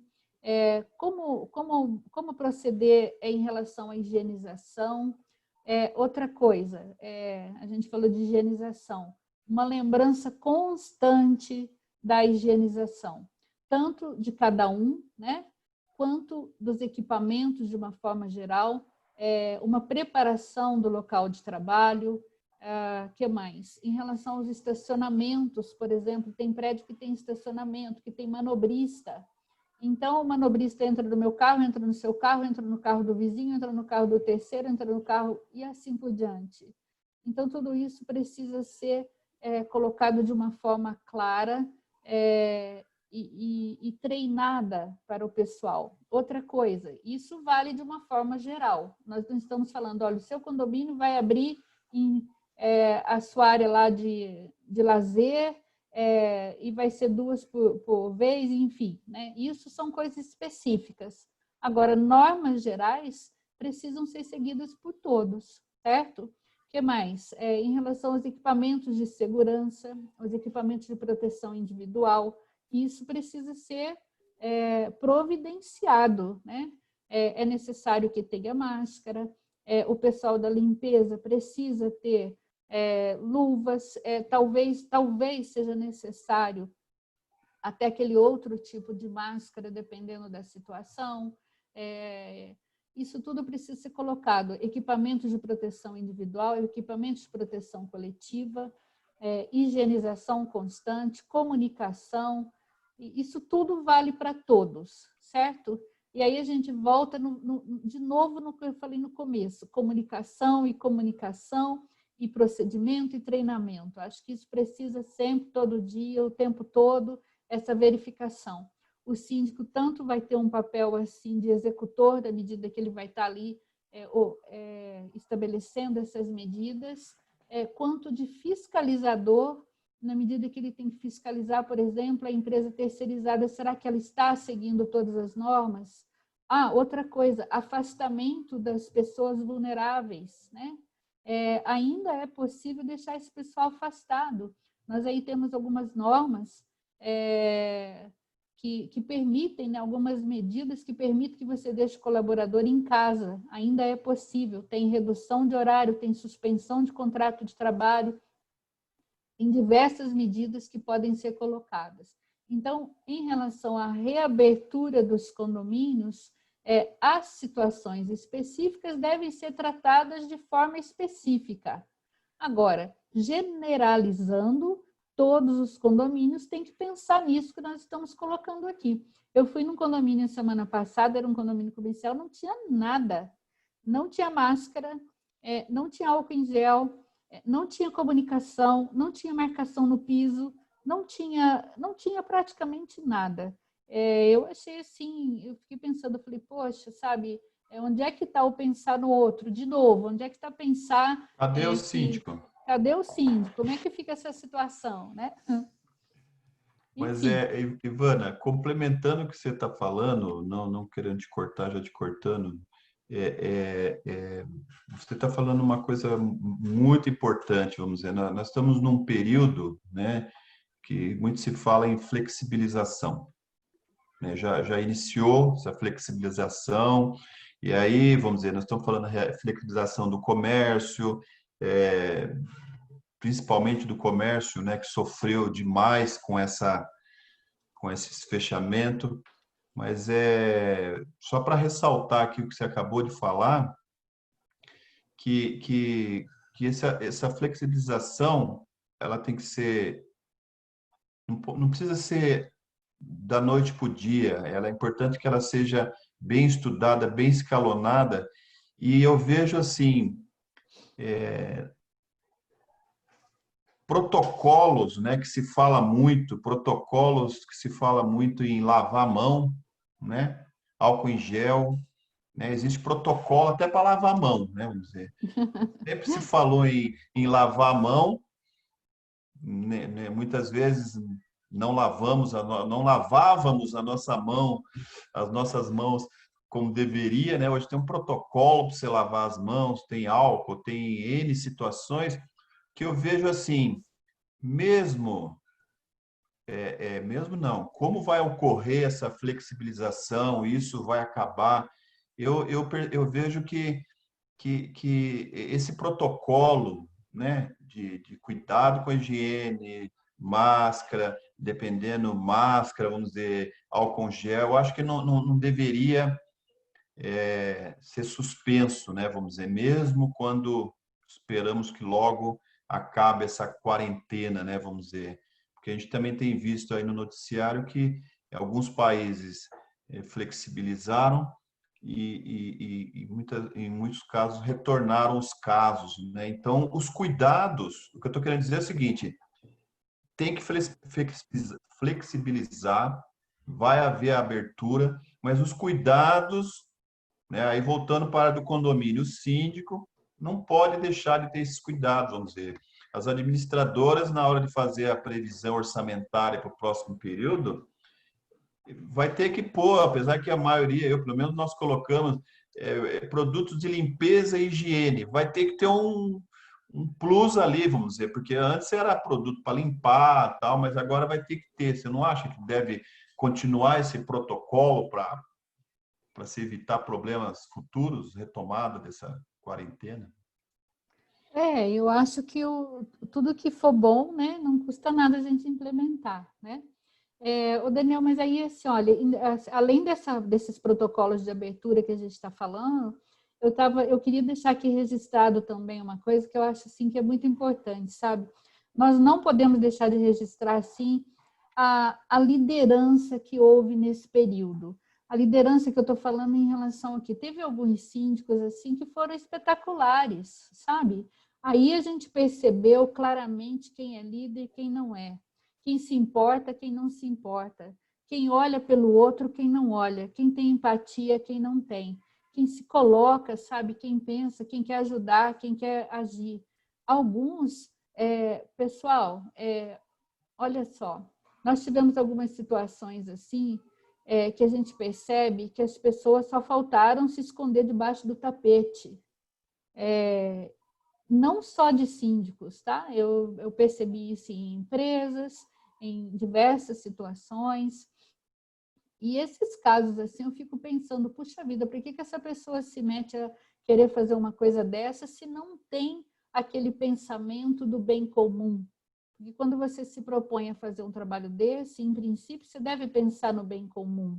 como proceder em relação à higienização. Outra coisa, a gente falou de higienização, uma lembrança constante da higienização, tanto de cada um, né, quanto dos equipamentos de uma forma geral, uma preparação do local de trabalho. Que mais? Em relação aos estacionamentos, por exemplo, tem prédio que tem estacionamento, que tem manobrista. Então, o manobrista entra no meu carro, entra no seu carro, entra no carro do vizinho, entra no carro do terceiro, entra no carro e assim por diante. Então, tudo isso precisa ser colocado de uma forma clara e treinada para o pessoal. Outra coisa, isso vale de uma forma geral. Nós não estamos falando, olha, o seu condomínio vai abrir a sua área lá de lazer, e vai ser 2 por vez, enfim, né? Isso são coisas específicas. Agora, normas gerais precisam ser seguidas por todos, certo? O que mais? Em relação aos equipamentos de segurança, os equipamentos de proteção individual, isso precisa ser providenciado, né? É necessário que tenha máscara, o pessoal da limpeza precisa ter luvas, talvez seja necessário até aquele outro tipo de máscara, dependendo da situação. Isso tudo precisa ser colocado, equipamentos de proteção individual, equipamentos de proteção coletiva, higienização constante, comunicação, isso tudo vale para todos, certo? E aí a gente volta de novo no que eu falei no começo, comunicação e procedimento e treinamento. Acho que isso precisa sempre, todo dia, o tempo todo, essa verificação. O síndico tanto vai ter um papel assim de executor, da medida que ele vai estar ali estabelecendo essas medidas, quanto de fiscalizador, na medida que ele tem que fiscalizar, por exemplo, a empresa terceirizada, será que ela está seguindo todas as normas? Outra coisa, afastamento das pessoas vulneráveis, né? Ainda é possível deixar esse pessoal afastado. Nós aí temos algumas normas que permitem, né, algumas medidas que permitem que você deixe o colaborador em casa. Ainda é possível, tem redução de horário, tem suspensão de contrato de trabalho, tem diversas medidas que podem ser colocadas. Então, em relação à reabertura dos condomínios, as situações específicas devem ser tratadas de forma específica. Agora, generalizando, todos os condomínios têm que pensar nisso que nós estamos colocando aqui. Eu fui num condomínio semana passada, era um condomínio comercial, não tinha nada. Não tinha máscara, não tinha álcool em gel, não tinha comunicação, não tinha marcação no piso, não tinha praticamente nada. Eu achei assim, eu fiquei pensando, eu falei, poxa, sabe, onde é que está o pensar no outro? De novo, onde é que está pensar Cadê o que... síndico? Cadê o síndico? Como é que fica essa situação, né? Mas, Enfim. Ivana, complementando o que você está falando, não querendo te cortar, já te cortando, você está falando uma coisa muito importante, vamos dizer. Nós estamos num período, né, que muito se fala em flexibilização, né? Já iniciou essa flexibilização, e aí, vamos dizer, nós estamos falando da flexibilização do comércio, é, principalmente do comércio, né, que sofreu demais com esse fechamento, mas só para ressaltar aqui o que você acabou de falar, que, que, que essa flexibilização ela tem que ser, não precisa ser da noite para o dia, ela é importante que ela seja bem estudada, bem escalonada, e eu vejo assim, protocolos, né, protocolos que se fala muito em lavar a mão, né, álcool em gel, né, existe protocolo até para lavar a mão, né, vamos dizer. Sempre se falou em lavar a mão, né, muitas vezes não lavávamos a nossa mão, as nossas mãos como deveria, né? Hoje tem um protocolo para você lavar as mãos, tem álcool, tem N situações que eu vejo assim, mesmo mesmo não, como vai ocorrer essa flexibilização, isso vai acabar, eu vejo que esse protocolo, né, de cuidado com a higiene, máscara, dependendo, máscara, vamos dizer, álcool gel, eu acho que não deveria ser suspenso, né, vamos dizer, mesmo quando esperamos que logo acabe essa quarentena, né, vamos dizer, porque a gente também tem visto aí no noticiário que alguns países flexibilizaram em muitos casos retornaram os casos, né? Então, os cuidados, o que eu estou querendo dizer é o seguinte: tem que flexibilizar, vai haver abertura, mas os cuidados, né? Aí voltando para a do condomínio, o síndico não pode deixar de ter esses cuidados, vamos dizer. As administradoras, na hora de fazer a previsão orçamentária para o próximo período, vai ter que pôr, apesar que a maioria, eu pelo menos nós colocamos produtos de limpeza e higiene, vai ter que ter um plus ali, vamos dizer, porque antes era produto para limpar, tal, mas agora vai ter que ter. Você não acha que deve continuar esse protocolo para se evitar problemas futuros, retomada dessa quarentena? Eu acho que tudo que for bom, né, não custa nada a gente implementar, né? O Daniel, mas aí, assim, olha, além desses protocolos de abertura que a gente está falando, eu queria deixar aqui registrado também uma coisa que eu acho, assim, que é muito importante, sabe? Nós não podemos deixar de registrar, assim, a liderança que houve nesse período. A liderança que eu estou falando em relação aqui. Teve alguns síndicos, assim, que foram espetaculares, sabe? Aí a gente percebeu claramente quem é líder e quem não é. Quem se importa, quem não se importa. Quem olha pelo outro, quem não olha. Quem tem empatia, quem não tem. Quem se coloca, sabe? Quem pensa, quem quer ajudar, quem quer agir. Alguns, pessoal, olha só, nós tivemos algumas situações assim, que a gente percebe que as pessoas só faltaram se esconder debaixo do tapete. Não só de síndicos, tá? Eu percebi isso em empresas, em diversas situações. E esses casos, assim, eu fico pensando, puxa vida, por que essa pessoa se mete a querer fazer uma coisa dessa se não tem aquele pensamento do bem comum? Porque quando você se propõe a fazer um trabalho desse, em princípio, você deve pensar no bem comum.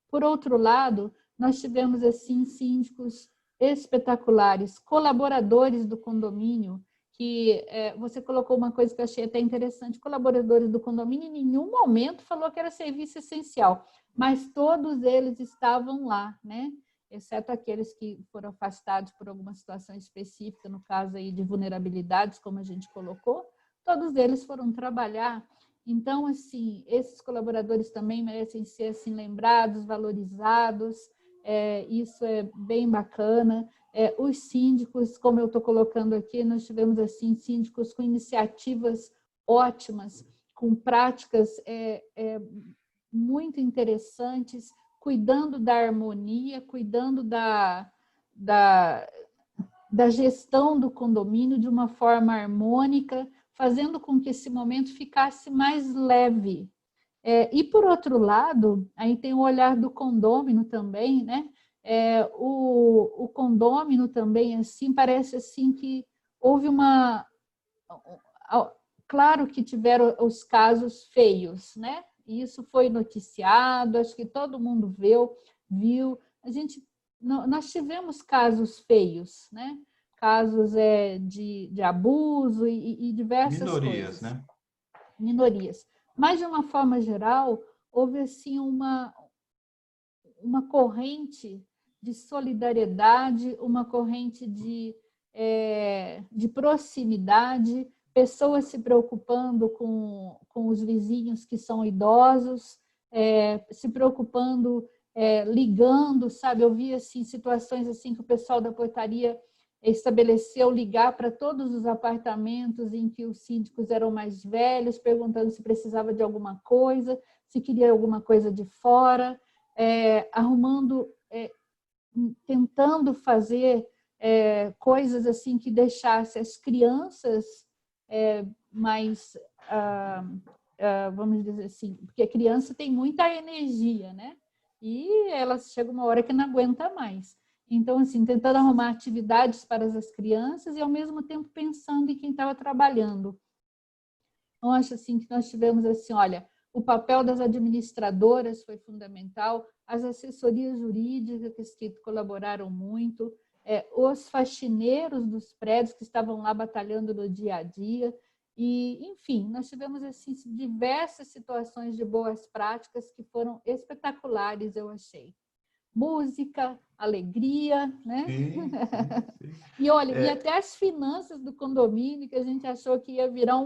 Por outro lado, nós tivemos, assim, síndicos espetaculares, colaboradores do condomínio, que você colocou uma coisa que eu achei até interessante, colaboradores do condomínio em nenhum momento falou que era serviço essencial, mas todos eles estavam lá, né? Exceto aqueles que foram afastados por alguma situação específica, no caso aí de vulnerabilidades, como a gente colocou, todos eles foram trabalhar. Então, assim, esses colaboradores também merecem ser assim, lembrados, valorizados, isso é bem bacana. Os síndicos, como eu estou colocando aqui, nós tivemos assim síndicos com iniciativas ótimas, com práticas muito interessantes, cuidando da harmonia, cuidando da gestão do condomínio de uma forma harmônica, fazendo com que esse momento ficasse mais leve. E, por outro lado, aí tem o olhar do condômino também, né? O condômino também, assim, parece assim que houve uma... Claro que tiveram os casos feios, né? Isso foi noticiado, acho que todo mundo viu. Nós tivemos casos feios, né? Casos de abuso e diversas Minorias, coisas. né? Minorias. Mas, de uma forma geral, houve assim uma corrente de solidariedade, uma corrente de proximidade, pessoas se preocupando com os vizinhos que são idosos, se preocupando, ligando, sabe? Eu vi assim, situações assim que o pessoal da portaria estabeleceu ligar para todos os apartamentos em que os síndicos eram mais velhos, perguntando se precisava de alguma coisa, se queria alguma coisa de fora, arrumando, tentando fazer coisas assim que deixasse as crianças mais, vamos dizer assim, porque a criança tem muita energia, né? E ela chega uma hora que não aguenta mais. Então, assim, tentando arrumar atividades para as crianças e, ao mesmo tempo, pensando em quem estava trabalhando. Eu acho assim que nós tivemos assim, olha, o papel das administradoras foi fundamental, as assessorias jurídicas que colaboraram muito, os faxineiros dos prédios que estavam lá batalhando no dia a dia, e, enfim, nós tivemos assim, diversas situações de boas práticas que foram espetaculares, eu achei. Música, alegria, né? Sim, sim, sim. E olha, e até as finanças do condomínio, que a gente achou que ia virar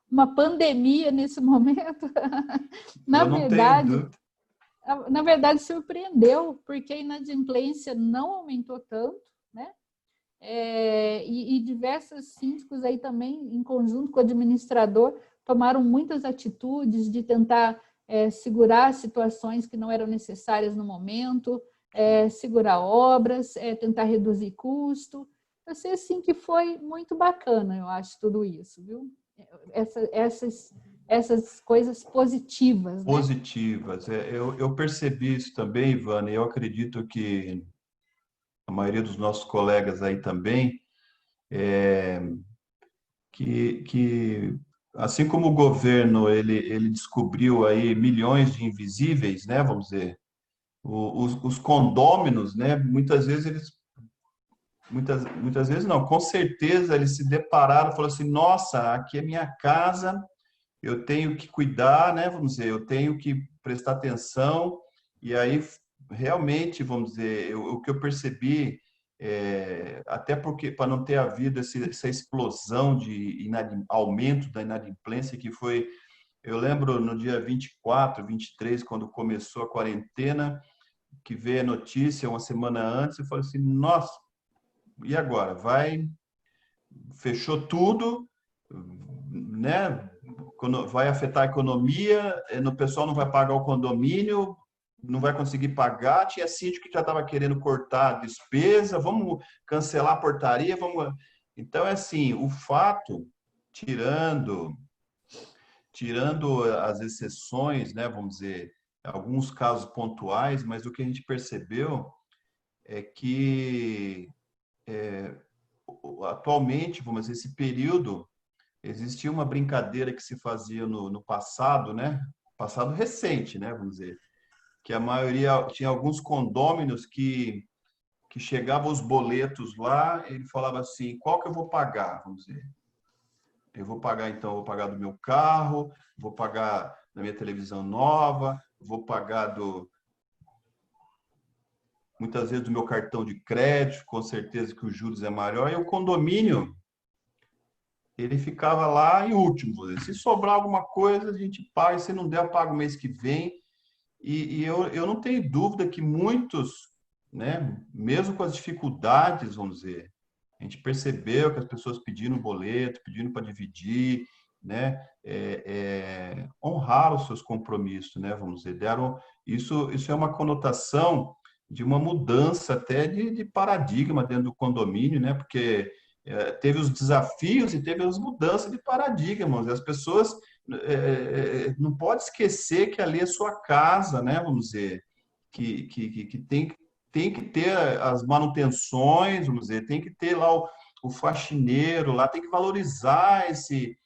uma pandemia nesse momento, na Eu não tenho verdade, dúvida. surpreendeu, porque a inadimplência não aumentou tanto, né? E diversos síndicos aí também, em conjunto com o administrador, tomaram muitas atitudes de tentar segurar situações que não eram necessárias no momento, segurar obras, tentar reduzir custo. Eu sei assim que foi muito bacana, eu acho, tudo isso, viu? Essas coisas positivas, né? Positivas. Eu percebi isso também, Ivana, e eu acredito que a maioria dos nossos colegas aí também, que assim como o governo ele descobriu aí milhões de invisíveis, né, vamos dizer, os condôminos, né, muitas vezes não, com certeza eles se depararam e falaram assim, nossa, aqui é minha casa, eu tenho que cuidar, né? Vamos dizer, eu tenho que prestar atenção. E aí, realmente, vamos dizer, o que eu percebi, até porque para não ter havido essa explosão de aumento da inadimplência, que foi, eu lembro no dia 24, 23, quando começou a quarentena, que veio a notícia uma semana antes, eu falei assim, nossa, e agora? Fechou tudo, né? Vai afetar a economia, o pessoal não vai pagar o condomínio, não vai conseguir pagar. Tinha sítio que já estava querendo cortar a despesa, vamos cancelar a portaria, vamos. Então, é assim, o fato, tirando as exceções, né, vamos dizer, alguns casos pontuais, mas o que a gente percebeu é que atualmente, vamos dizer, esse período, existia uma brincadeira que se fazia no passado, né? Passado recente, né? Vamos dizer, que a maioria tinha alguns condôminos que chegavam os boletos lá, ele falava assim, qual que eu vou pagar? Vamos dizer, eu vou pagar então, vou pagar do meu carro, vou pagar da minha televisão nova, vou pagar muitas vezes do meu cartão de crédito, com certeza que os juros é maior, e o condomínio, ele ficava lá em último. Vamos dizer. Se sobrar alguma coisa, a gente paga, se não der, eu pago o mês que vem. E eu não tenho dúvida que muitos, né, mesmo com as dificuldades, vamos dizer, a gente percebeu que as pessoas pedindo boleto, pedindo para dividir, né, honraram os seus compromissos, né, vamos dizer, deram isso é uma conotação de uma mudança até de paradigma dentro do condomínio, né, porque teve os desafios e teve as mudanças de paradigmas. As pessoas não pode esquecer que ali é sua casa, né? Vamos dizer, que tem que ter as manutenções, vamos dizer, tem que ter lá o faxineiro, lá tem que valorizar esse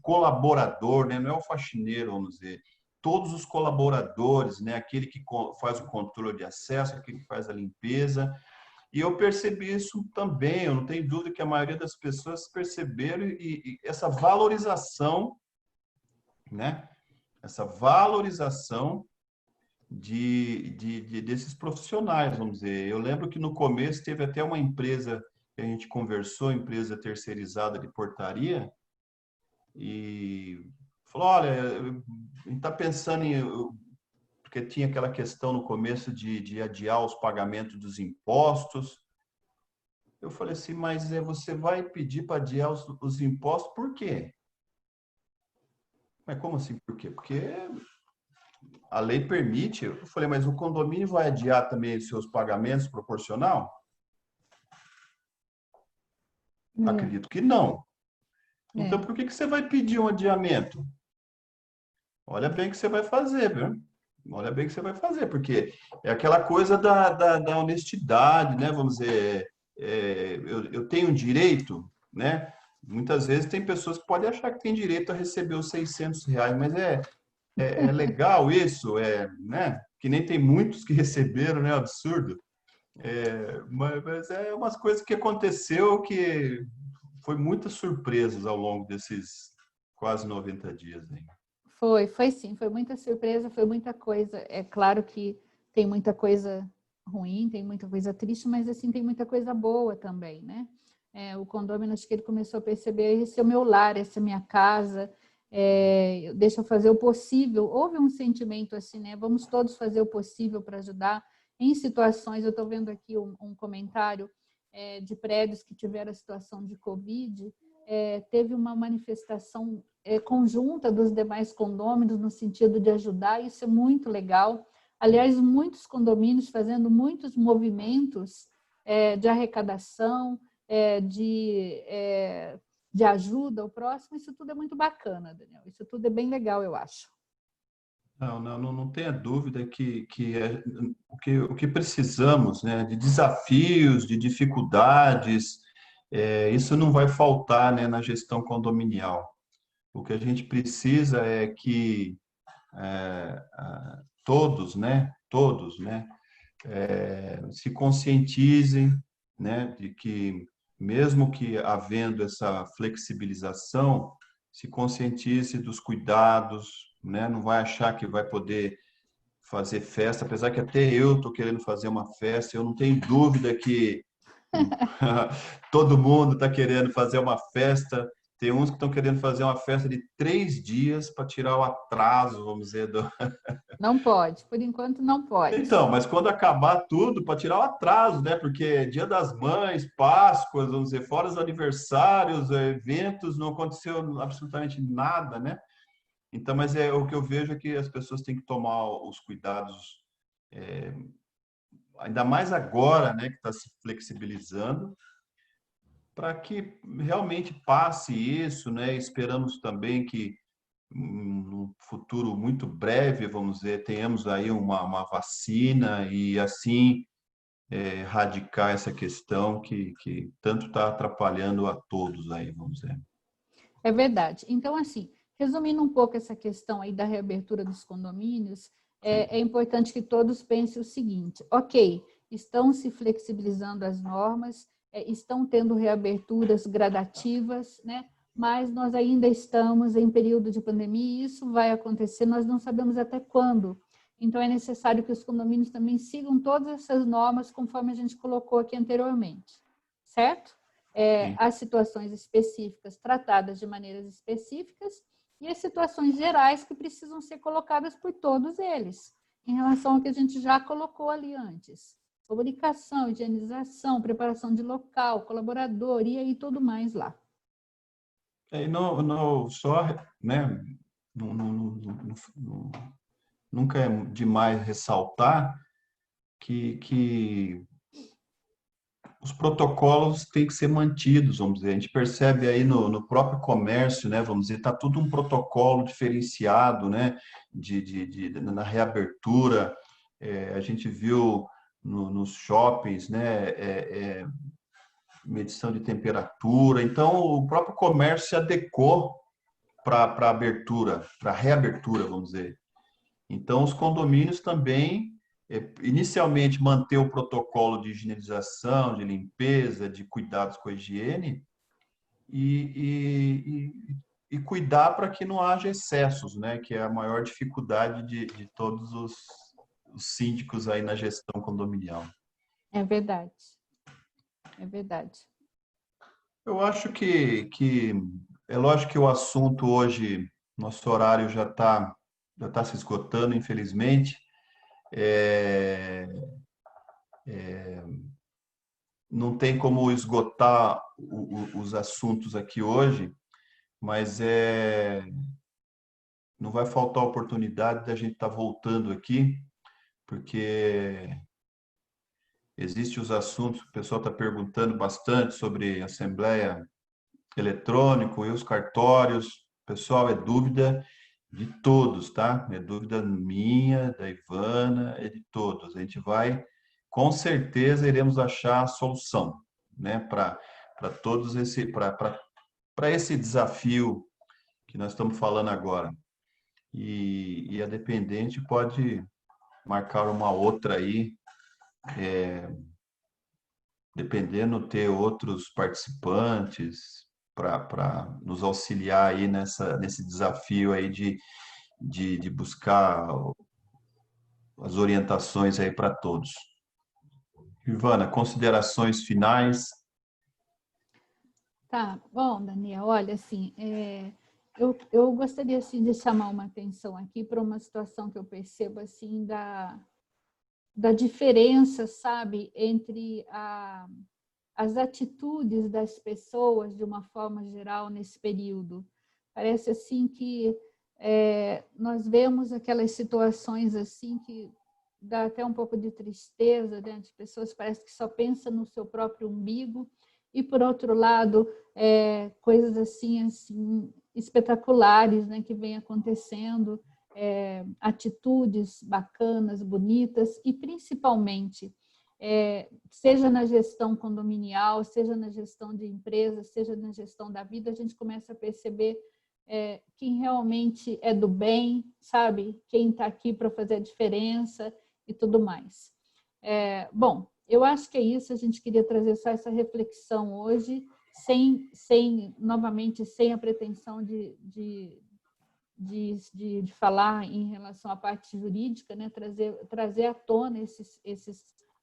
colaborador, né? Não é o faxineiro, vamos dizer. Todos os colaboradores, né? Aquele que faz o controle de acesso, aquele que faz a limpeza, e eu percebi isso também, eu não tenho dúvida que a maioria das pessoas perceberam e essa valorização, né? Essa valorização desses profissionais, vamos dizer. Eu lembro que no começo teve até uma empresa que a gente conversou, empresa terceirizada de portaria, e falou, olha, a gente está pensando em porque tinha aquela questão no começo de adiar os pagamentos dos impostos. Eu falei assim, mas você vai pedir para adiar os impostos por quê? Mas como assim por quê? Porque a lei permite. Eu falei, mas o condomínio vai adiar também os seus pagamentos proporcional? Acredito que não. Então, por que você vai pedir um adiamento? Olha bem o que você vai fazer, viu? Olha bem o que você vai fazer, porque é aquela coisa da honestidade, né? Vamos dizer, eu tenho direito, né? Muitas vezes tem pessoas que podem achar que tem direito a receber os R$ 600, mas é legal isso, né? Que nem tem muitos que receberam, né? Absurdo. Mas é umas coisas que aconteceu que foi muitas surpresas ao longo desses quase 90 dias, né? Foi sim, foi muita surpresa, foi muita coisa. É claro que tem muita coisa ruim, tem muita coisa triste, mas assim, tem muita coisa boa também, né? O condomínio, acho que ele começou a perceber, esse é o meu lar, essa é a minha casa, deixa eu fazer o possível. Houve um sentimento assim, né? Vamos todos fazer o possível para ajudar em situações, eu estou vendo aqui um comentário de prédios que tiveram a situação de Covid, teve uma manifestação conjunta dos demais condôminos no sentido de ajudar, isso é muito legal. Aliás, muitos condomínios fazendo muitos movimentos de arrecadação, de ajuda ao próximo, isso tudo é muito bacana, Daniel, isso tudo é bem legal, eu acho. Não tenha dúvida o que precisamos, né, de desafios, de dificuldades, isso não vai faltar, né, na gestão condominial. O que a gente precisa é que todos, né, se conscientizem, né, de que mesmo que havendo essa flexibilização, se conscientize dos cuidados, né, não vai achar que vai poder fazer festa, apesar que até eu estou querendo fazer uma festa, eu não tenho dúvida que todo mundo está querendo fazer uma festa. Tem uns que estão querendo fazer uma festa de 3 dias para tirar o atraso, vamos dizer. Não pode, por enquanto não pode. Então, mas quando acabar tudo, para tirar o atraso, né? Porque Dia das Mães, Páscoas, vamos dizer, fora os aniversários, eventos, não aconteceu absolutamente nada, né? Então, mas o que eu vejo é que as pessoas têm que tomar os cuidados, ainda mais agora, né, que está se flexibilizando, para que realmente passe isso, né? Esperamos também que num futuro muito breve, vamos dizer, tenhamos aí uma vacina e assim erradicar essa questão que tanto está atrapalhando a todos aí, vamos dizer. É verdade. Então, assim, resumindo um pouco essa questão aí da reabertura dos condomínios, é importante que todos pensem o seguinte: ok, estão se flexibilizando as normas, estão tendo reaberturas gradativas, né? Mas nós ainda estamos em período de pandemia e isso vai acontecer, nós não sabemos até quando. Então, é necessário que os condomínios também sigam todas essas normas conforme a gente colocou aqui anteriormente, certo? As situações específicas tratadas de maneiras específicas e as situações gerais que precisam ser colocadas por todos eles, em relação ao que a gente já colocou ali antes. Comunicação, higienização, preparação de local, colaborador e aí tudo mais lá. Só, né, nunca é demais ressaltar que os protocolos têm que ser mantidos, vamos dizer. A gente percebe aí no próprio comércio, né, vamos dizer, está tudo um protocolo diferenciado, né, na reabertura. A gente viu nos shoppings, né, medição de temperatura. Então, o próprio comércio se adequou para a abertura, para a reabertura, vamos dizer. Então, os condomínios também, inicialmente, manter o protocolo de higienização, de limpeza, de cuidados com a higiene e cuidar para que não haja excessos, né? Que é a maior dificuldade de todos os síndicos aí na gestão condominial. É verdade. É verdade. Eu acho que é lógico que o assunto hoje, nosso horário já tá se esgotando, infelizmente. É, não tem como esgotar os assuntos aqui hoje, mas não vai faltar oportunidade da gente estar voltando aqui, porque existem os assuntos, o pessoal está perguntando bastante sobre assembleia eletrônica e os cartórios. Pessoal, é dúvida de todos, tá? É dúvida minha, da Ivana, é de todos. A gente vai, com certeza, iremos achar a solução, né? Para todos para esse desafio que nós estamos falando agora. E a dependente pode marcar uma outra aí, dependendo, ter outros participantes para nos auxiliar aí nesse desafio aí de buscar as orientações aí para todos. Ivana, considerações finais? Tá, bom, Daniel, olha, assim, eu gostaria, assim, de chamar uma atenção aqui para uma situação que eu percebo, assim, da diferença, sabe, entre as atitudes das pessoas, de uma forma geral, nesse período. Parece, assim, que nós vemos aquelas situações, assim, que dá até um pouco de tristeza, né? As pessoas parece que só pensam no seu próprio umbigo, e, por outro lado, coisas assim espetaculares, né, que vem acontecendo, atitudes bacanas, bonitas, e principalmente, seja na gestão condominial, seja na gestão de empresas, seja na gestão da vida, a gente começa a perceber quem realmente é do bem, sabe? Quem está aqui para fazer a diferença e tudo mais. Bom, eu acho que é isso, a gente queria trazer só essa reflexão hoje, novamente, sem a pretensão de falar em relação à parte jurídica, né? trazer à tona esses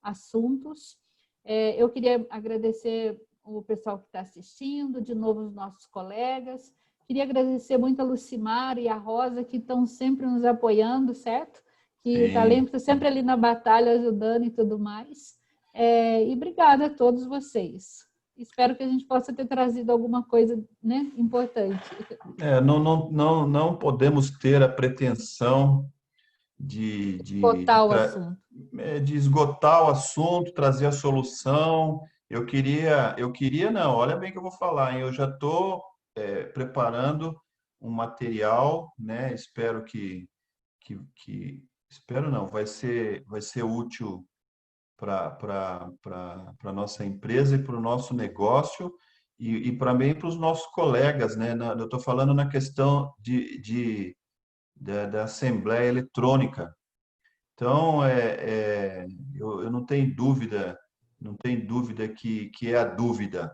assuntos. Eu queria agradecer o pessoal que está assistindo, de novo os nossos colegas. Queria agradecer muito a Lucimar e a Rosa, que estão sempre nos apoiando, certo? Que está sempre ali na batalha, ajudando e tudo mais. E obrigada a todos vocês. Espero que a gente possa ter trazido alguma coisa, né, importante. Não podemos ter a pretensão de Botar o assunto. de esgotar o assunto, trazer a solução. Eu queria não, olha bem o que eu vou falar, hein? Eu já estou preparando um material, né? Espero espero não, vai ser útil para a nossa empresa e para o nosso negócio e também para os nossos colegas, né? Eu estou falando na questão da Assembleia Eletrônica. Então, eu não tenho dúvida, não tenho dúvida que é a dúvida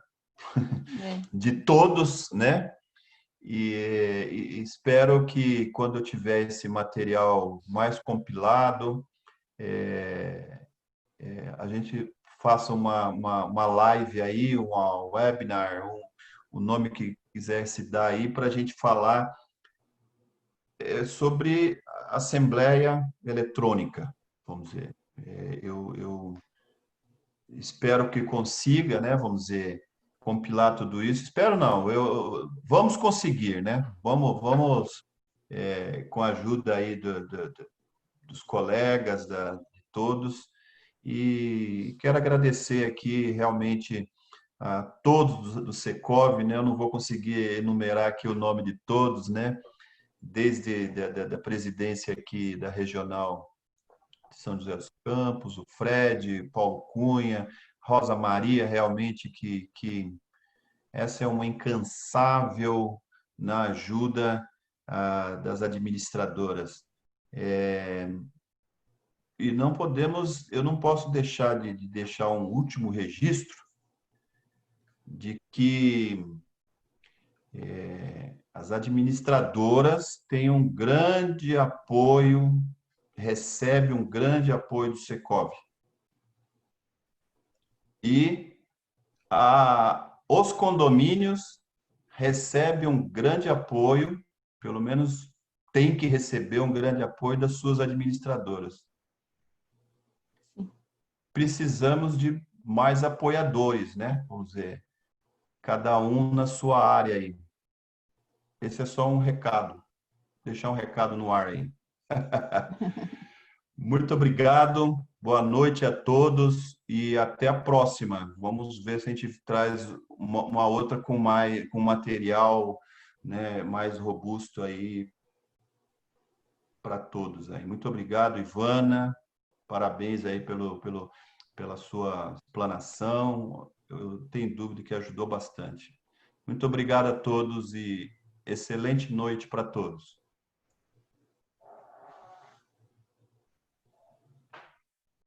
É. de todos, né? E espero que quando eu tiver esse material mais compilado, a gente faça uma live aí, uma webinar, o nome que quiser se dar aí, para a gente falar sobre Assembleia Eletrônica, vamos dizer. Eu espero que consiga, né, vamos dizer, compilar tudo isso. Espero não, vamos conseguir, né? Vamos com a ajuda aí dos colegas, de todos. E quero agradecer aqui realmente a todos do Secov, né? Eu não vou conseguir enumerar aqui o nome de todos, né? Desde da presidência aqui da regional de São José dos Campos, o Fred, Paulo Cunha, Rosa Maria, realmente que essa é uma incansável na ajuda das administradoras. E não podemos, eu não posso deixar de deixar um último registro de que as administradoras têm um grande apoio, recebem um grande apoio do Secov. E os condomínios recebem um grande apoio, pelo menos tem que receber um grande apoio das suas administradoras. Precisamos de mais apoiadores, né? Vamos dizer, cada um na sua área aí. Esse é só um recado, deixar um recado no ar aí. Muito obrigado, boa noite a todos e até a próxima. Vamos ver se a gente traz uma outra com material, né, mais robusto aí para todos aí. Muito obrigado, Ivana. Parabéns aí pela sua explanação. Eu tenho dúvida que ajudou bastante. Muito obrigado a todos e excelente noite para todos.